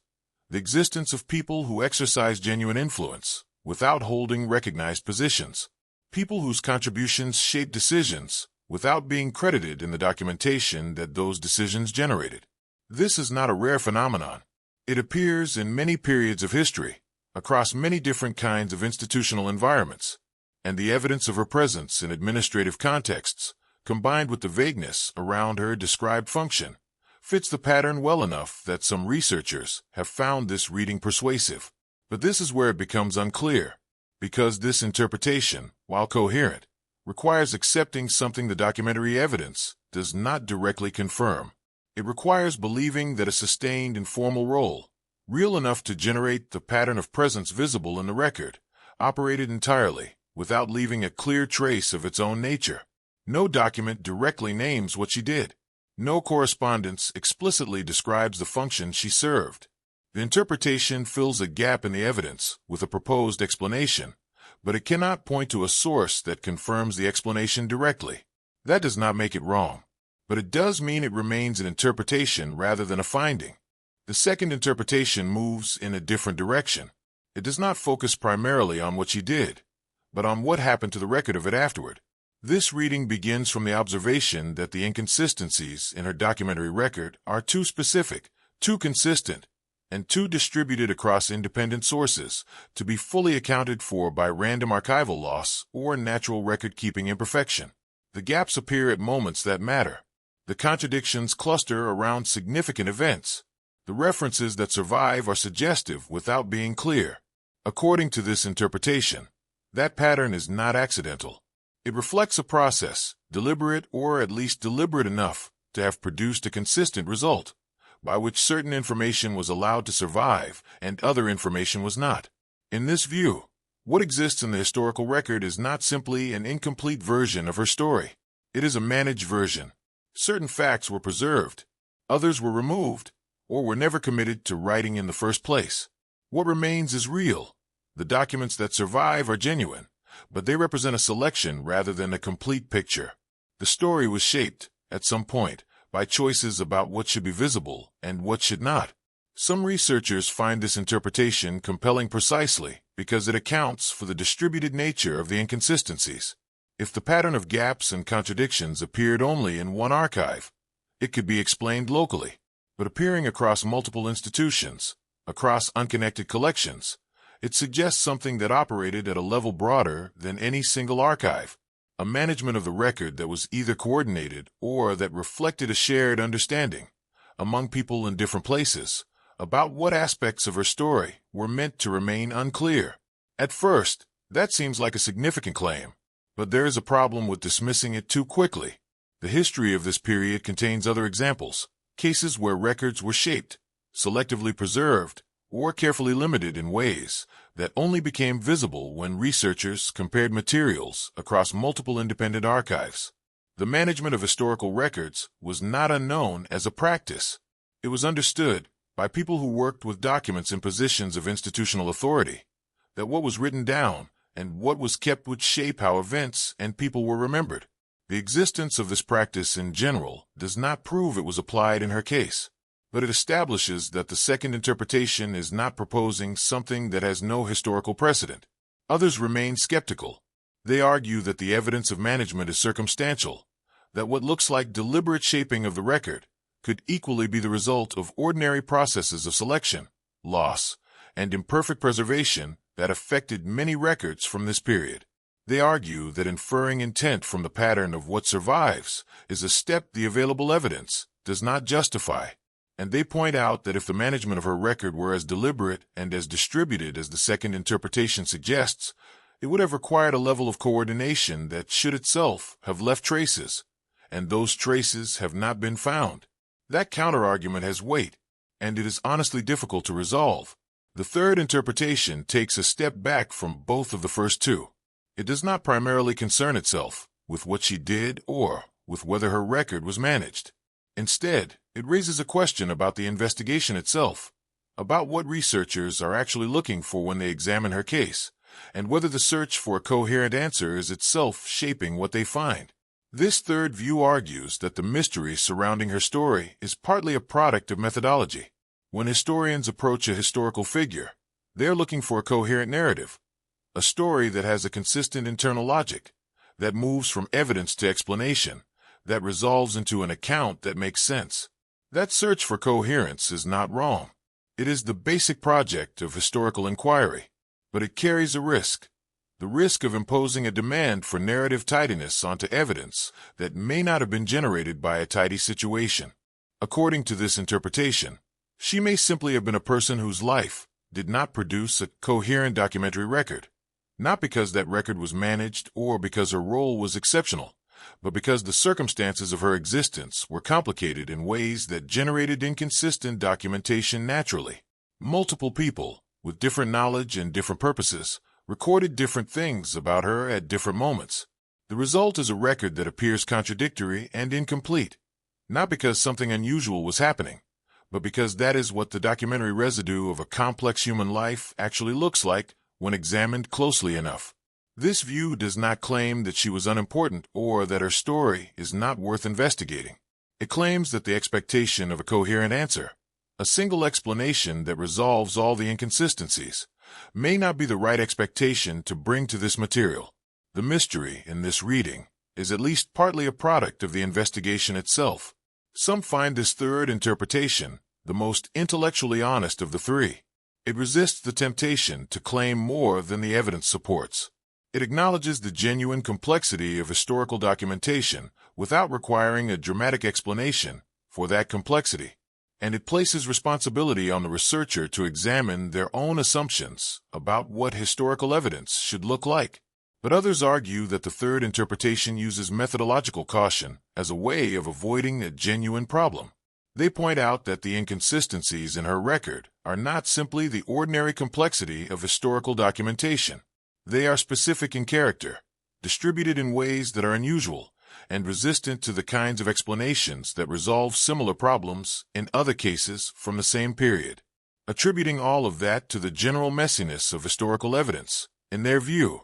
the existence of people who exercise genuine influence without holding recognized positions, people whose contributions shape decisions without being credited in the documentation that those decisions generated. This is not a rare phenomenon. It appears in many periods of history, across many different kinds of institutional environments, and the evidence of her presence in administrative contexts, combined with the vagueness around her described function, fits the pattern well enough that some researchers have found this reading persuasive. But this is where it becomes unclear, because this interpretation, while coherent, requires accepting something the documentary evidence does not directly confirm. It requires believing that a sustained informal role, real enough to generate the pattern of presence visible in the record, operated entirely without leaving a clear trace of its own nature. No document directly names what she did. No correspondence explicitly describes the function she served. The interpretation fills a gap in the evidence with a proposed explanation, but it cannot point to a source that confirms the explanation directly. That does not make it wrong, but it does mean it remains an interpretation rather than a finding. The second interpretation moves in a different direction. It does not focus primarily on what she did, but on what happened to the record of it afterward. This reading begins from the observation that the inconsistencies in her documentary record are too specific, too consistent, and too distributed across independent sources to be fully accounted for by random archival loss or natural record-keeping imperfection. The gaps appear at moments that matter. The contradictions cluster around significant events. The references that survive are suggestive without being clear. According to this interpretation, that pattern is not accidental. It reflects a process, deliberate or at least deliberate enough to have produced a consistent result, by which certain information was allowed to survive and other information was not. In this view, what exists in the historical record is not simply an incomplete version of her story. It is a managed version. Certain facts were preserved, others were removed, or were never committed to writing in the first place. What remains is real. The documents that survive are genuine, but they represent a selection rather than a complete picture. The story was shaped, at some point, by choices about what should be visible and what should not. Some researchers find this interpretation compelling precisely because it accounts for the distributed nature of the inconsistencies. If the pattern of gaps and contradictions appeared only in one archive, it could be explained locally. But appearing across multiple institutions, across unconnected collections, it suggests something that operated at a level broader than any single archive, a management of the record that was either coordinated or that reflected a shared understanding among people in different places about what aspects of her story were meant to remain unclear. At first, that seems like a significant claim, but there is a problem with dismissing it too quickly. The history of this period contains other examples, cases where records were shaped, selectively preserved, or carefully limited in ways that only became visible when researchers compared materials across multiple independent archives. The management of historical records was not unknown as a practice. It was understood by people who worked with documents in positions of institutional authority that what was written down and what was kept would shape how events and people were remembered. The existence of this practice in general does not prove it was applied in her case, but it establishes that the second interpretation is not proposing something that has no historical precedent. Others remain skeptical. They argue that the evidence of management is circumstantial, that what looks like deliberate shaping of the record could equally be the result of ordinary processes of selection, loss, and imperfect preservation that affected many records from this period. They argue that inferring intent from the pattern of what survives is a step the available evidence does not justify, and they point out that if the management of her record were as deliberate and as distributed as the second interpretation suggests, it would have required a level of coordination that should itself have left traces, and those traces have not been found. That counterargument has weight, and it is honestly difficult to resolve. The third interpretation takes a step back from both of the first two. It does not primarily concern itself with what she did or with whether her record was managed. Instead, it raises a question about the investigation itself, about what researchers are actually looking for when they examine her case, and whether the search for a coherent answer is itself shaping what they find. This third view argues that the mystery surrounding her story is partly a product of methodology. When historians approach a historical figure, they're looking for a coherent narrative, a story that has a consistent internal logic, that moves from evidence to explanation, that resolves into an account that makes sense. That search for coherence is not wrong. It is the basic project of historical inquiry, but it carries a risk. The risk of imposing a demand for narrative tidiness onto evidence that may not have been generated by a tidy situation. According to this interpretation, she may simply have been a person whose life did not produce a coherent documentary record, not because that record was managed or because her role was exceptional, but because the circumstances of her existence were complicated in ways that generated inconsistent documentation naturally. Multiple people, with different knowledge and different purposes, recorded different things about her at different moments. The result is a record that appears contradictory and incomplete, not because something unusual was happening, but because that is what the documentary residue of a complex human life actually looks like when examined closely enough. This view does not claim that she was unimportant or that her story is not worth investigating. It claims that the expectation of a coherent answer, a single explanation that resolves all the inconsistencies, may not be the right expectation to bring to this material. The mystery in this reading is at least partly a product of the investigation itself. Some find this third interpretation the most intellectually honest of the three. It resists the temptation to claim more than the evidence supports. It acknowledges the genuine complexity of historical documentation without requiring a dramatic explanation for that complexity. And it places responsibility on the researcher to examine their own assumptions about what historical evidence should look like. But others argue that the third interpretation uses methodological caution as a way of avoiding a genuine problem. They point out that the inconsistencies in her record are not simply the ordinary complexity of historical documentation. They are specific in character, distributed in ways that are unusual, and resistant to the kinds of explanations that resolve similar problems in other cases from the same period. Attributing all of that to the general messiness of historical evidence, in their view,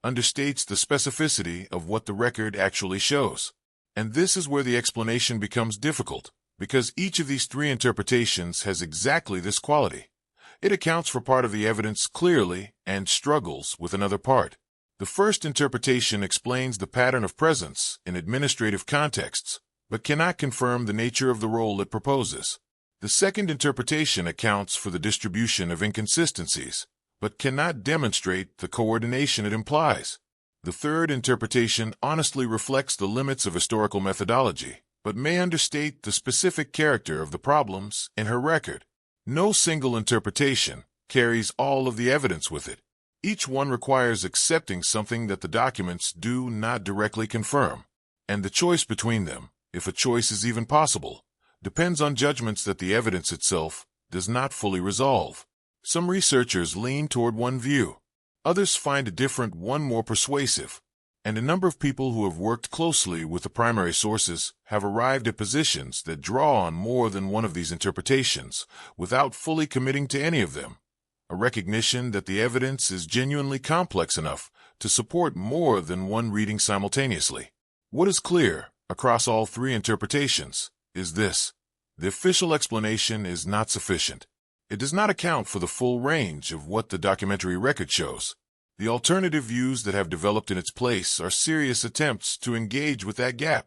understates the specificity of what the record actually shows. And this is where the explanation becomes difficult, because each of these three interpretations has exactly this quality. It accounts for part of the evidence clearly and struggles with another part. The first interpretation explains the pattern of presence in administrative contexts, but cannot confirm the nature of the role it proposes. The second interpretation accounts for the distribution of inconsistencies, but cannot demonstrate the coordination it implies. The third interpretation honestly reflects the limits of historical methodology, but may understate the specific character of the problems in her record. No single interpretation carries all of the evidence with it. Each one requires accepting something that the documents do not directly confirm, and the choice between them, if a choice is even possible, depends on judgments that the evidence itself does not fully resolve. Some researchers lean toward one view. Others find a different one more persuasive, and a number of people who have worked closely with the primary sources have arrived at positions that draw on more than one of these interpretations without fully committing to any of them. A recognition that the evidence is genuinely complex enough to support more than one reading simultaneously. What is clear across all three interpretations is this: the official explanation is not sufficient. It does not account for the full range of what the documentary record shows. The alternative views that have developed in its place are serious attempts to engage with that gap.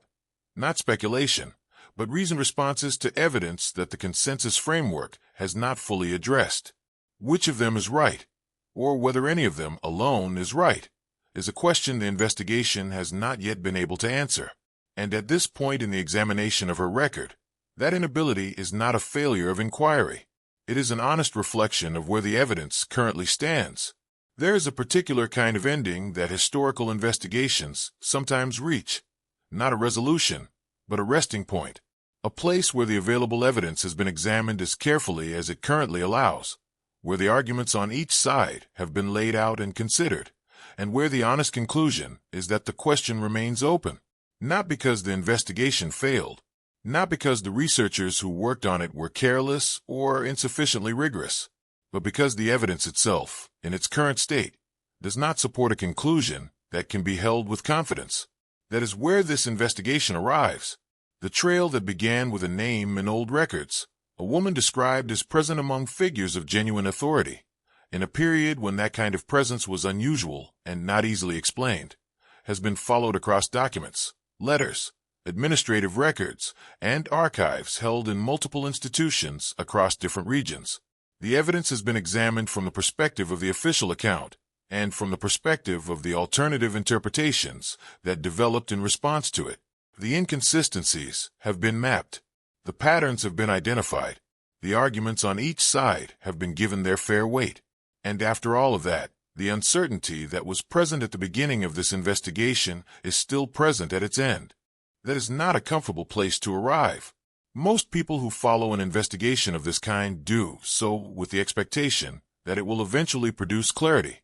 Not speculation, but reasoned responses to evidence that the consensus framework has not fully addressed. Which of them is right, or whether any of them alone is right, is a question the investigation has not yet been able to answer. And at this point in the examination of her record, that inability is not a failure of inquiry. It is an honest reflection of where the evidence currently stands. There is a particular kind of ending that historical investigations sometimes reach, not a resolution, but a resting point, a place where the available evidence has been examined as carefully as it currently allows, where the arguments on each side have been laid out and considered, and where the honest conclusion is that the question remains open, not because the investigation failed, not because the researchers who worked on it were careless or insufficiently rigorous, but because the evidence itself, in its current state, does not support a conclusion that can be held with confidence. That is where this investigation arrives. The trail that began with a name in old records, a woman described as present among figures of genuine authority, in a period when that kind of presence was unusual and not easily explained, has been followed across documents, letters, administrative records, and archives held in multiple institutions across different regions. The evidence has been examined from the perspective of the official account and from the perspective of the alternative interpretations that developed in response to it. The inconsistencies have been mapped. The patterns have been identified. The arguments on each side have been given their fair weight. And after all of that, the uncertainty that was present at the beginning of this investigation is still present at its end. That is not a comfortable place to arrive. Most people who follow an investigation of this kind do so with the expectation that it will eventually produce clarity,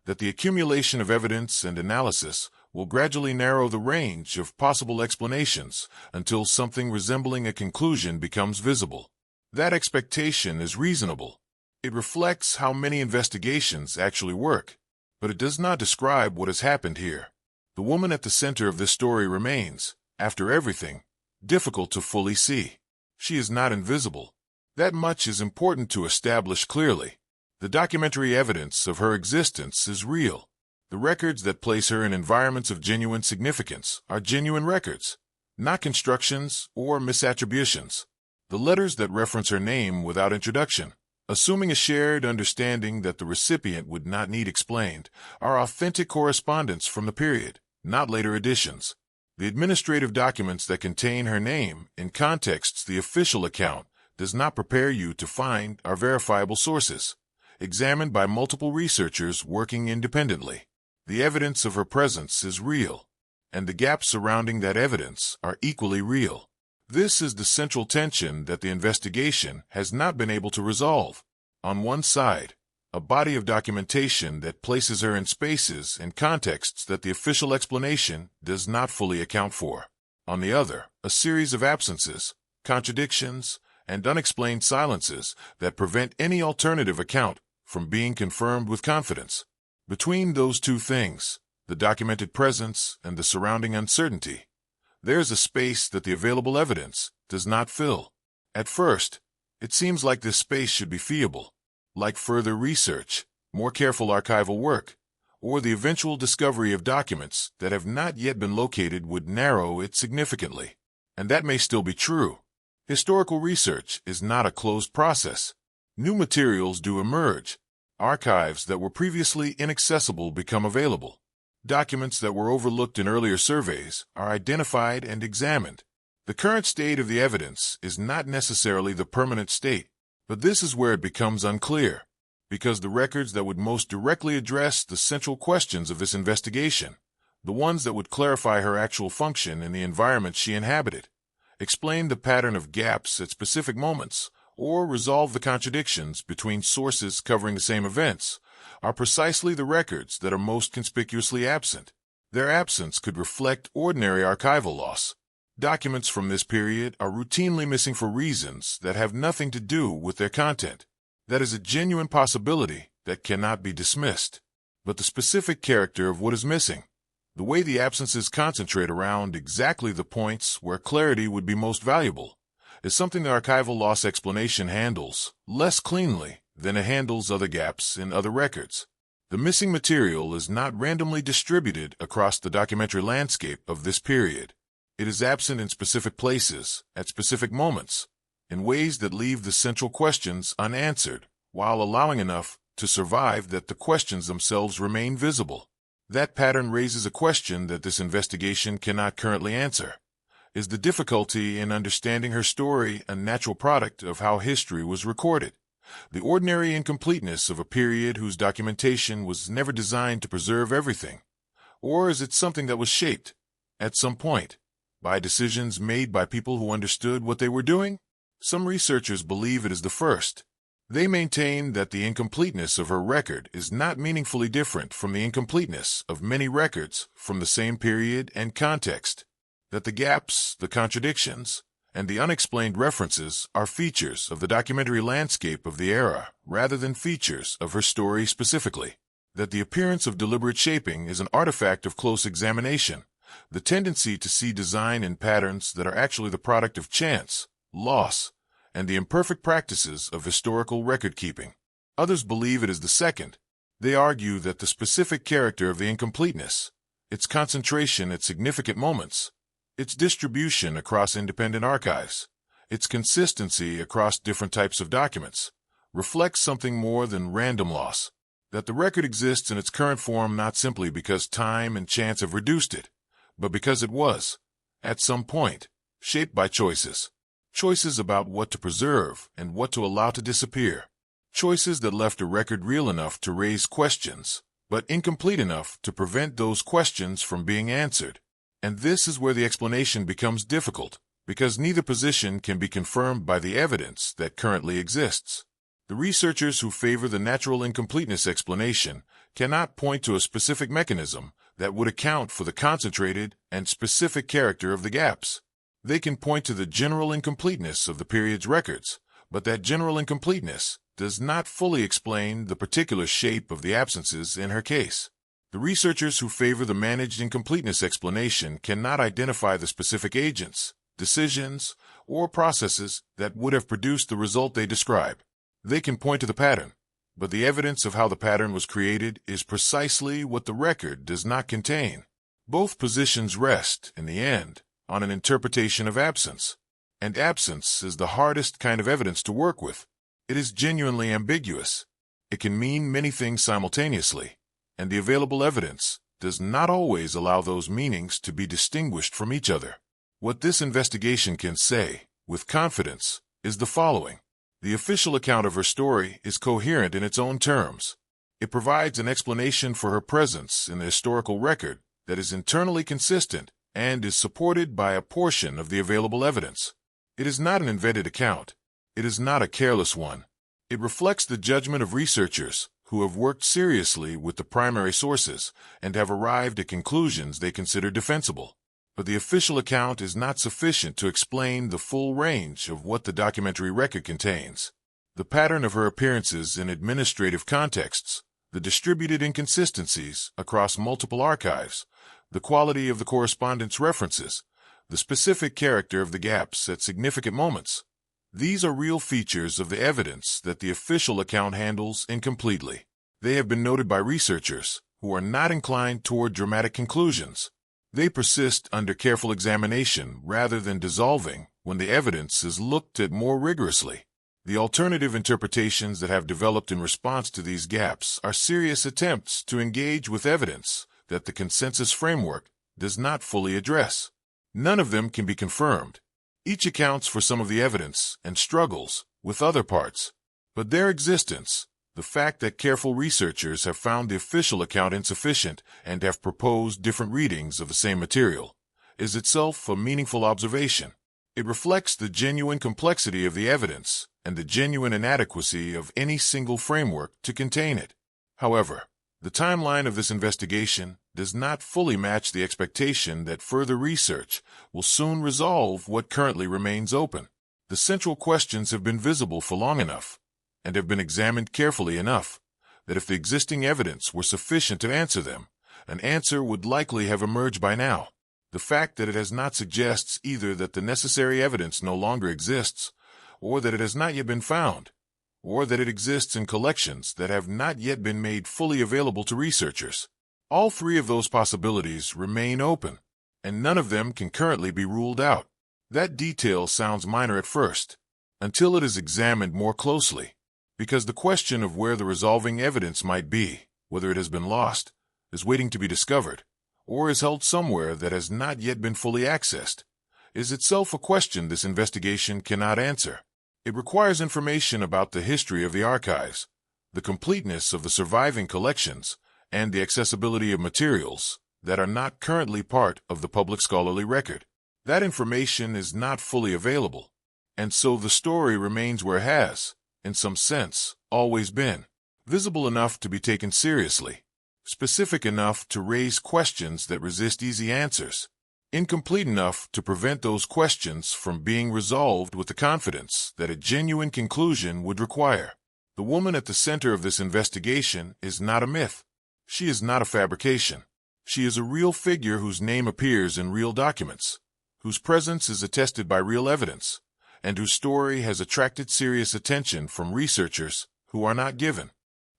that the accumulation of evidence and analysis will gradually narrow the range of possible explanations until something resembling a conclusion becomes visible. That expectation is reasonable. It reflects how many investigations actually work, but it does not describe what has happened here. The woman at the center of this story remains, after everything, difficult to fully see. She is not invisible. That much is important to establish clearly. The documentary evidence of her existence is real. The records that place her in environments of genuine significance are genuine records, not constructions or misattributions. The letters that reference her name without introduction, assuming a shared understanding that the recipient would not need explained, are authentic correspondence from the period, not later additions. The administrative documents that contain her name in contexts the official account does not prepare you to find are verifiable sources, examined by multiple researchers working independently. The evidence of her presence is real, and the gaps surrounding that evidence are equally real. This is the central tension that the investigation has not been able to resolve. On one side, a body of documentation that places her in spaces and contexts that the official explanation does not fully account for. On the other, a series of absences, contradictions, and unexplained silences that prevent any alternative account from being confirmed with confidence. Between those two things, the documented presence and the surrounding uncertainty, there is a space that the available evidence does not fill. At first, it seems like this space should be feasible, like further research, more careful archival work, or the eventual discovery of documents that have not yet been located would narrow it significantly. And that may still be true. Historical research is not a closed process. New materials do emerge. Archives that were previously inaccessible become available. Documents that were overlooked in earlier surveys are identified and examined. The current state of the evidence is not necessarily the permanent state, but this is where it becomes unclear, because the records that would most directly address the central questions of this investigation, the ones that would clarify her actual function in the environment she inhabited, explain the pattern of gaps at specific moments, or resolve the contradictions between sources covering the same events, are precisely the records that are most conspicuously absent. Their absence could reflect ordinary archival loss. Documents from this period are routinely missing for reasons that have nothing to do with their content. That is a genuine possibility that cannot be dismissed. But the specific character of what is missing, the way the absences concentrate around exactly the points where clarity would be most valuable, is something the archival loss explanation handles less cleanly than it handles other gaps in other records. The missing material is not randomly distributed across the documentary landscape of this period. It is absent in specific places, at specific moments, in ways that leave the central questions unanswered, while allowing enough to survive that the questions themselves remain visible. That pattern raises a question that this investigation cannot currently answer. Is the difficulty in understanding her story a natural product of how history was recorded? The ordinary incompleteness of a period whose documentation was never designed to preserve everything? Or is it something that was shaped, at some point, by decisions made by people who understood what they were doing? Some researchers believe it is the first. They maintain that the incompleteness of her record is not meaningfully different from the incompleteness of many records from the same period and context, that the gaps, the contradictions, and the unexplained references are features of the documentary landscape of the era rather than features of her story specifically. that the appearance of deliberate shaping is an artifact of close examination, the tendency to see design in patterns that are actually the product of chance, loss, and the imperfect practices of historical record-keeping. Others believe it is the second. They argue that the specific character of the incompleteness, its concentration at significant moments, its distribution across independent archives, its consistency across different types of documents, reflects something more than random loss, that the record exists in its current form not simply because time and chance have reduced it, but because it was, at some point, shaped by choices. Choices about what to preserve and what to allow to disappear. Choices that left a record real enough to raise questions, but incomplete enough to prevent those questions from being answered. And this is where the explanation becomes difficult, because neither position can be confirmed by the evidence that currently exists. The researchers who favor the natural incompleteness explanation cannot point to a specific mechanism that would account for the concentrated and specific character of the gaps. They can point to the general incompleteness of the period's records, but that general incompleteness does not fully explain the particular shape of the absences in her case. The researchers who favor the managed incompleteness explanation cannot identify the specific agents, decisions, or processes that would have produced the result they describe. They can point to the pattern, but the evidence of how the pattern was created is precisely what the record does not contain. Both positions rest, in the end, on an interpretation of absence, and absence is the hardest kind of evidence to work with. It is genuinely ambiguous. It can mean many things simultaneously, and the available evidence does not always allow those meanings to be distinguished from each other. What this investigation can say, with confidence, is the following. The official account of her story is coherent in its own terms. It provides an explanation for her presence in the historical record that is internally consistent and is supported by a portion of the available evidence. It is not an invented account. It is not a careless one. It reflects the judgment of researchers who have worked seriously with the primary sources and have arrived at conclusions they consider defensible. But the official account is not sufficient to explain the full range of what the documentary record contains. The pattern of her appearances in administrative contexts, the distributed inconsistencies across multiple archives, the quality of the correspondence references, the specific character of the gaps at significant moments. These are real features of the evidence that the official account handles incompletely. They have been noted by researchers who are not inclined toward dramatic conclusions. They persist under careful examination rather than dissolving when the evidence is looked at more rigorously. The alternative interpretations that have developed in response to these gaps are serious attempts to engage with evidence that the consensus framework does not fully address. None of them can be confirmed. Each accounts for some of the evidence and struggles with other parts. But their existence, the fact that careful researchers have found the official account insufficient and have proposed different readings of the same material, is itself a meaningful observation. It reflects the genuine complexity of the evidence and the genuine inadequacy of any single framework to contain it. However, the timeline of this investigation does not fully match the expectation that further research will soon resolve what currently remains open. The central questions have been visible for long enough and have been examined carefully enough that if the existing evidence were sufficient to answer them, an answer would likely have emerged by now. The fact that it has not suggests either that the necessary evidence no longer exists, or that it has not yet been found, or that it exists in collections that have not yet been made fully available to researchers. All three of those possibilities remain open, and none of them can currently be ruled out. That detail sounds minor at first, until it is examined more closely, because the question of where the resolving evidence might be, whether it has been lost, is waiting to be discovered, or is held somewhere that has not yet been fully accessed, is itself a question this investigation cannot answer. It requires information about the history of the archives, the completeness of the surviving collections, and the accessibility of materials that are not currently part of the public scholarly record. That information is not fully available, and so the story remains where it has, in some sense, always been, visible enough to be taken seriously, specific enough to raise questions that resist easy answers, incomplete enough to prevent those questions from being resolved with the confidence that a genuine conclusion would require. The woman at the center of this investigation is not a myth. She is not a fabrication. She is a real figure whose name appears in real documents, whose presence is attested by real evidence, and whose story has attracted serious attention from researchers who are not given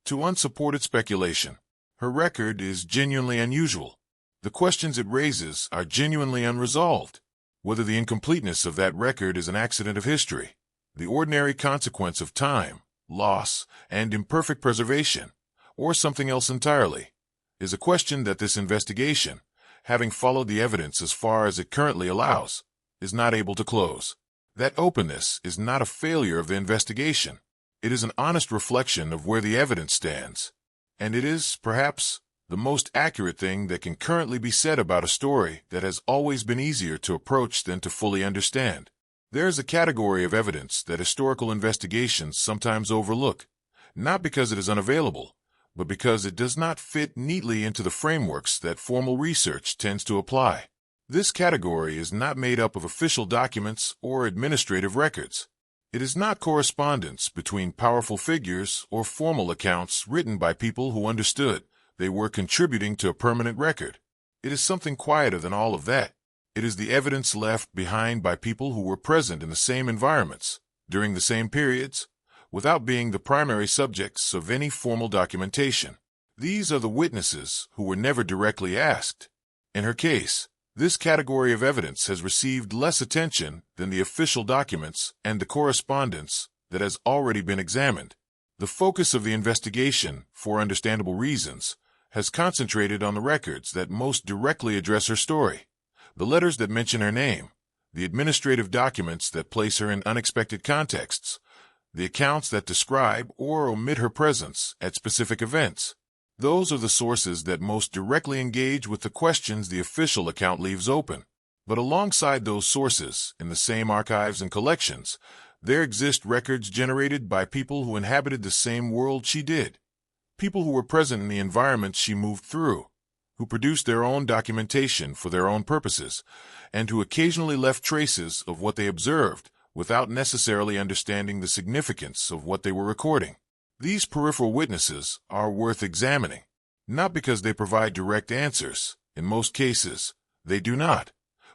to unsupported speculation. Her record is genuinely unusual. The questions it raises are genuinely unresolved. Whether the incompleteness of that record is an accident of history, the ordinary consequence of time, loss, and imperfect preservation, or something else entirely, is a question that this investigation, having followed the evidence as far as it currently allows, is not able to close. That openness is not a failure of the investigation. It is an honest reflection of where the evidence stands, and it is, perhaps, the most accurate thing that can currently be said about a story that has always been easier to approach than to fully understand. There is a category of evidence that historical investigations sometimes overlook, not because it is unavailable, but because it does not fit neatly into the frameworks that formal research tends to apply. This category is not made up of official documents or administrative records. It is not correspondence between powerful figures or formal accounts written by people who understood they were contributing to a permanent record. It is something quieter than all of that. It is the evidence left behind by people who were present in the same environments, during the same periods, without being the primary subjects of any formal documentation. These are the witnesses who were never directly asked. In her case, this category of evidence has received less attention than the official documents and the correspondence that has already been examined. The focus of the investigation, for understandable reasons, has concentrated on the records that most directly address her story, the letters that mention her name, the administrative documents that place her in unexpected contexts, the accounts that describe or omit her presence at specific events. Those are the sources that most directly engage with the questions the official account leaves open. But alongside those sources, in the same archives and collections, there exist records generated by people who inhabited the same world she did, people who were present in the environment she moved through, who produced their own documentation for their own purposes, and who occasionally left traces of what they observed without necessarily understanding the significance of what they were recording. These peripheral witnesses are worth examining, not because they provide direct answers. In most cases, they do not,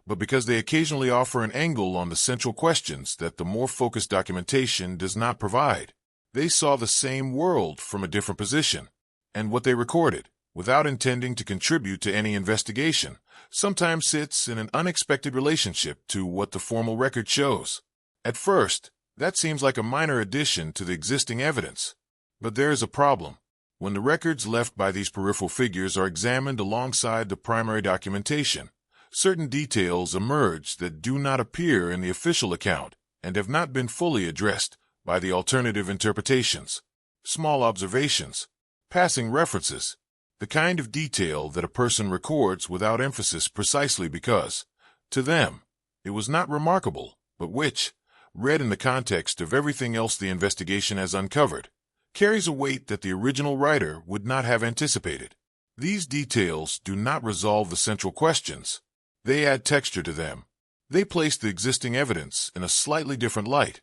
but because they occasionally offer an angle on the central questions that the more focused documentation does not provide. They saw the same world from a different position, and what they recorded, without intending to contribute to any investigation, sometimes sits in an unexpected relationship to what the formal record shows. At first, that seems like a minor addition to the existing evidence. But there is a problem. When the records left by these peripheral figures are examined alongside the primary documentation, certain details emerge that do not appear in the official account and have not been fully addressed by the alternative interpretations. Small observations, passing references, the kind of detail that a person records without emphasis precisely because, to them, it was not remarkable, but which, read in the context of everything else the investigation has uncovered, carries a weight that the original writer would not have anticipated. These details do not resolve the central questions. They add texture to them. They place the existing evidence in a slightly different light,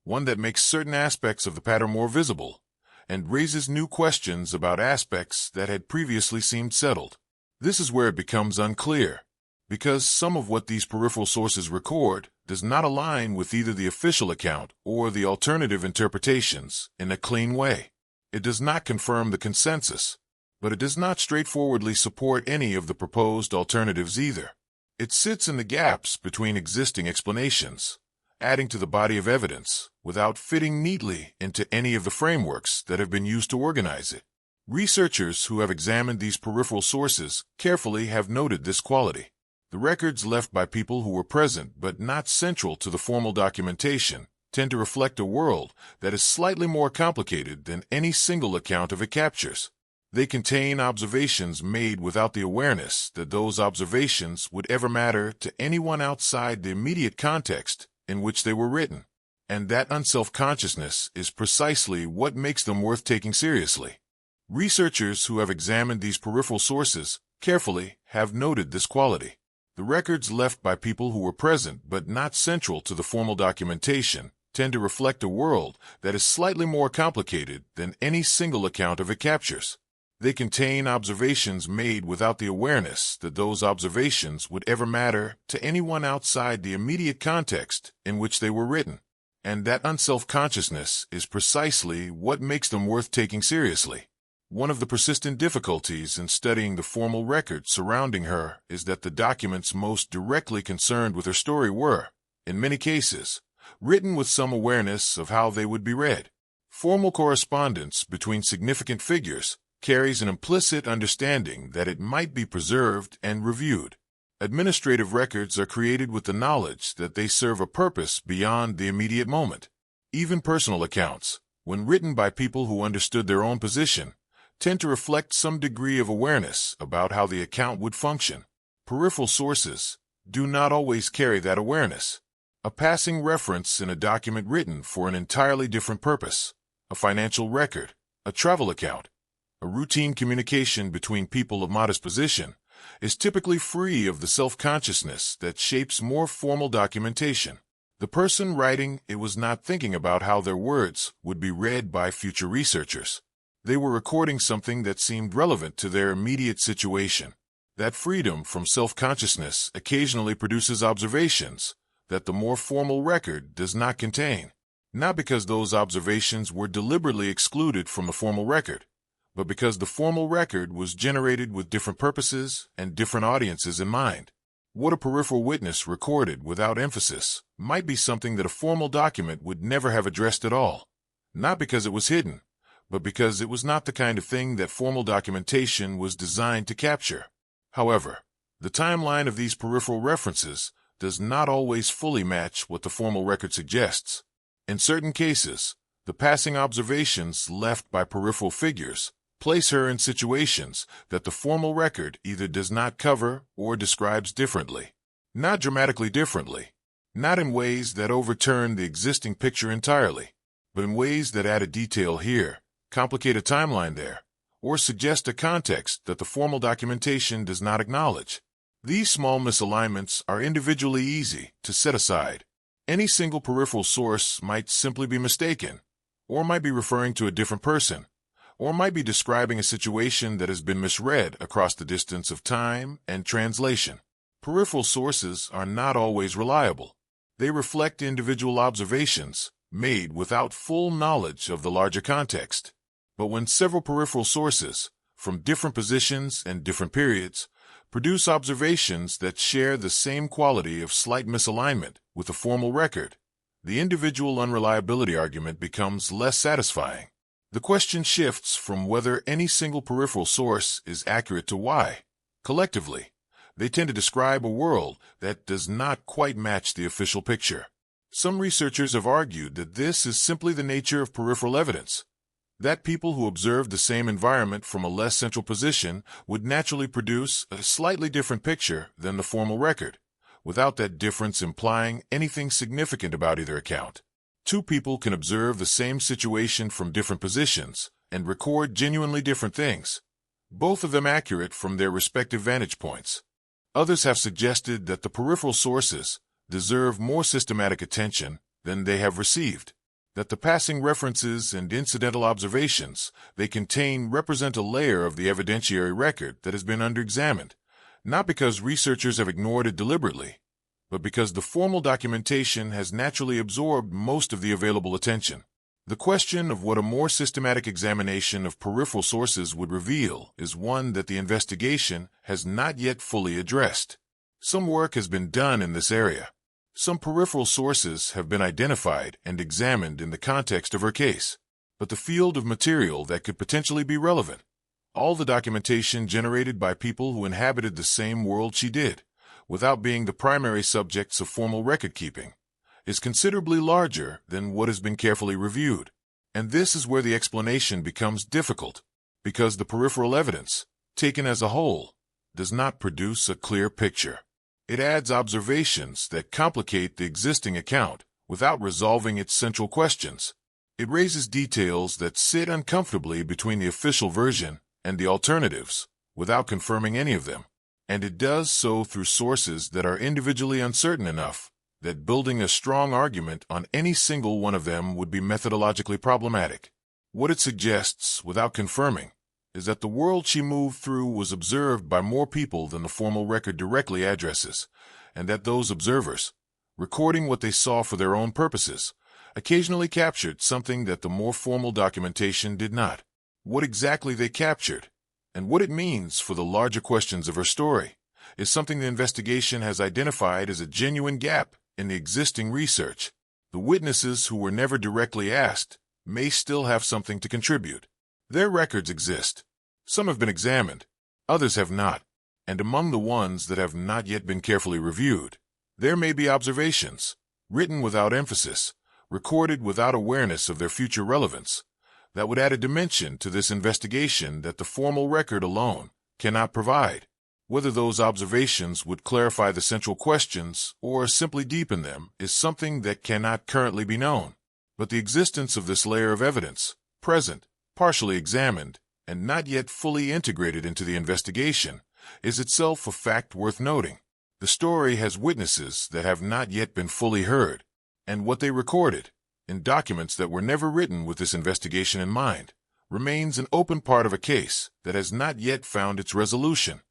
one that makes certain aspects of the pattern more visible, and raises new questions about aspects that had previously seemed settled. This is where it becomes unclear, because some of what these peripheral sources record does not align with either the official account or the alternative interpretations in a clean way. It does not confirm the consensus, but it does not straightforwardly support any of the proposed alternatives either. It sits in the gaps between existing explanations, adding to the body of evidence without fitting neatly into any of the frameworks that have been used to organize it. Researchers who have examined these peripheral sources carefully have noted this quality. The records left by people who were present but not central to the formal documentation tend to reflect a world that is slightly more complicated than any single account of it captures. They contain observations made without the awareness that those observations would ever matter to anyone outside the immediate context in which they were written, and that unself-consciousness is precisely what makes them worth taking seriously. Researchers who have examined these peripheral sources carefully have noted this quality. The records left by people who were present but not central to the formal documentation tend to reflect a world that is slightly more complicated than any single account of it captures. They contain observations made without the awareness that those observations would ever matter to anyone outside the immediate context in which they were written. And that unself-consciousness is precisely what makes them worth taking seriously. One of the persistent difficulties in studying the formal record surrounding her is that the documents most directly concerned with her story were, in many cases, written with some awareness of how they would be read. Formal correspondence between significant figures carries an implicit understanding that it might be preserved and reviewed. Administrative records are created with the knowledge that they serve a purpose beyond the immediate moment. Even personal accounts, when written by people who understood their own position, tend to reflect some degree of awareness about how the account would function. Peripheral sources do not always carry that awareness. A passing reference in a document written for an entirely different purpose, a financial record, a travel account, a routine communication between people of modest position, is typically free of the self-consciousness that shapes more formal documentation. The person writing it was not thinking about how their words would be read by future researchers. They were recording something that seemed relevant to their immediate situation. That freedom from self-consciousness occasionally produces observations that the more formal record does not contain, not because those observations were deliberately excluded from the formal record, but because the formal record was generated with different purposes and different audiences in mind. What a peripheral witness recorded without emphasis might be something that a formal document would never have addressed at all, not because it was hidden, but because it was not the kind of thing that formal documentation was designed to capture. However, the timeline of these peripheral references does not always fully match what the formal record suggests. In certain cases, the passing observations left by peripheral figures place her in situations that the formal record either does not cover or describes differently. Not dramatically differently, not in ways that overturn the existing picture entirely, but in ways that add a detail here, complicate a timeline there, or suggest a context that the formal documentation does not acknowledge. These small misalignments are individually easy to set aside. Any single peripheral source might simply be mistaken, or might be referring to a different person, or might be describing a situation that has been misread across the distance of time and translation. Peripheral sources are not always reliable. They reflect individual observations made without full knowledge of the larger context. But when several peripheral sources, from different positions and different periods, produce observations that share the same quality of slight misalignment with a formal record, the individual unreliability argument becomes less satisfying. The question shifts from whether any single peripheral source is accurate to why, collectively, they tend to describe a world that does not quite match the official picture. Some researchers have argued that this is simply the nature of peripheral evidence, that people who observe the same environment from a less central position would naturally produce a slightly different picture than the formal record, without that difference implying anything significant about either account. Two people can observe the same situation from different positions and record genuinely different things, both of them accurate from their respective vantage points. Others have suggested that the peripheral sources deserve more systematic attention than they have received, that the passing references and incidental observations they contain represent a layer of the evidentiary record that has been underexamined, not because researchers have ignored it deliberately, but because the formal documentation has naturally absorbed most of the available attention. The question of what a more systematic examination of peripheral sources would reveal is one that the investigation has not yet fully addressed. Some work has been done in this area. Some peripheral sources have been identified and examined in the context of her case, but the field of material that could potentially be relevant, all the documentation generated by people who inhabited the same world she did, without being the primary subjects of formal record-keeping, is considerably larger than what has been carefully reviewed. And this is where the explanation becomes difficult, because the peripheral evidence, taken as a whole, does not produce a clear picture. It adds observations that complicate the existing account without resolving its central questions. It raises details that sit uncomfortably between the official version and the alternatives without confirming any of them. And it does so through sources that are individually uncertain enough that building a strong argument on any single one of them would be methodologically problematic. What it suggests, without confirming, is that the world she moved through was observed by more people than the formal record directly addresses, and that those observers, recording what they saw for their own purposes, occasionally captured something that the more formal documentation did not. What exactly they captured, and what it means for the larger questions of her story, is something the investigation has identified as a genuine gap in the existing research. The witnesses who were never directly asked may still have something to contribute. Their records exist. Some have been examined, others have not, and among the ones that have not yet been carefully reviewed, there may be observations, written without emphasis, recorded without awareness of their future relevance, that would add a dimension to this investigation that the formal record alone cannot provide. Whether those observations would clarify the central questions or simply deepen them is something that cannot currently be known. But the existence of this layer of evidence, present, partially examined, and not yet fully integrated into the investigation, is itself a fact worth noting. The story has witnesses that have not yet been fully heard, and what they recorded, in documents that were never written with this investigation in mind, remains an open part of a case that has not yet found its resolution.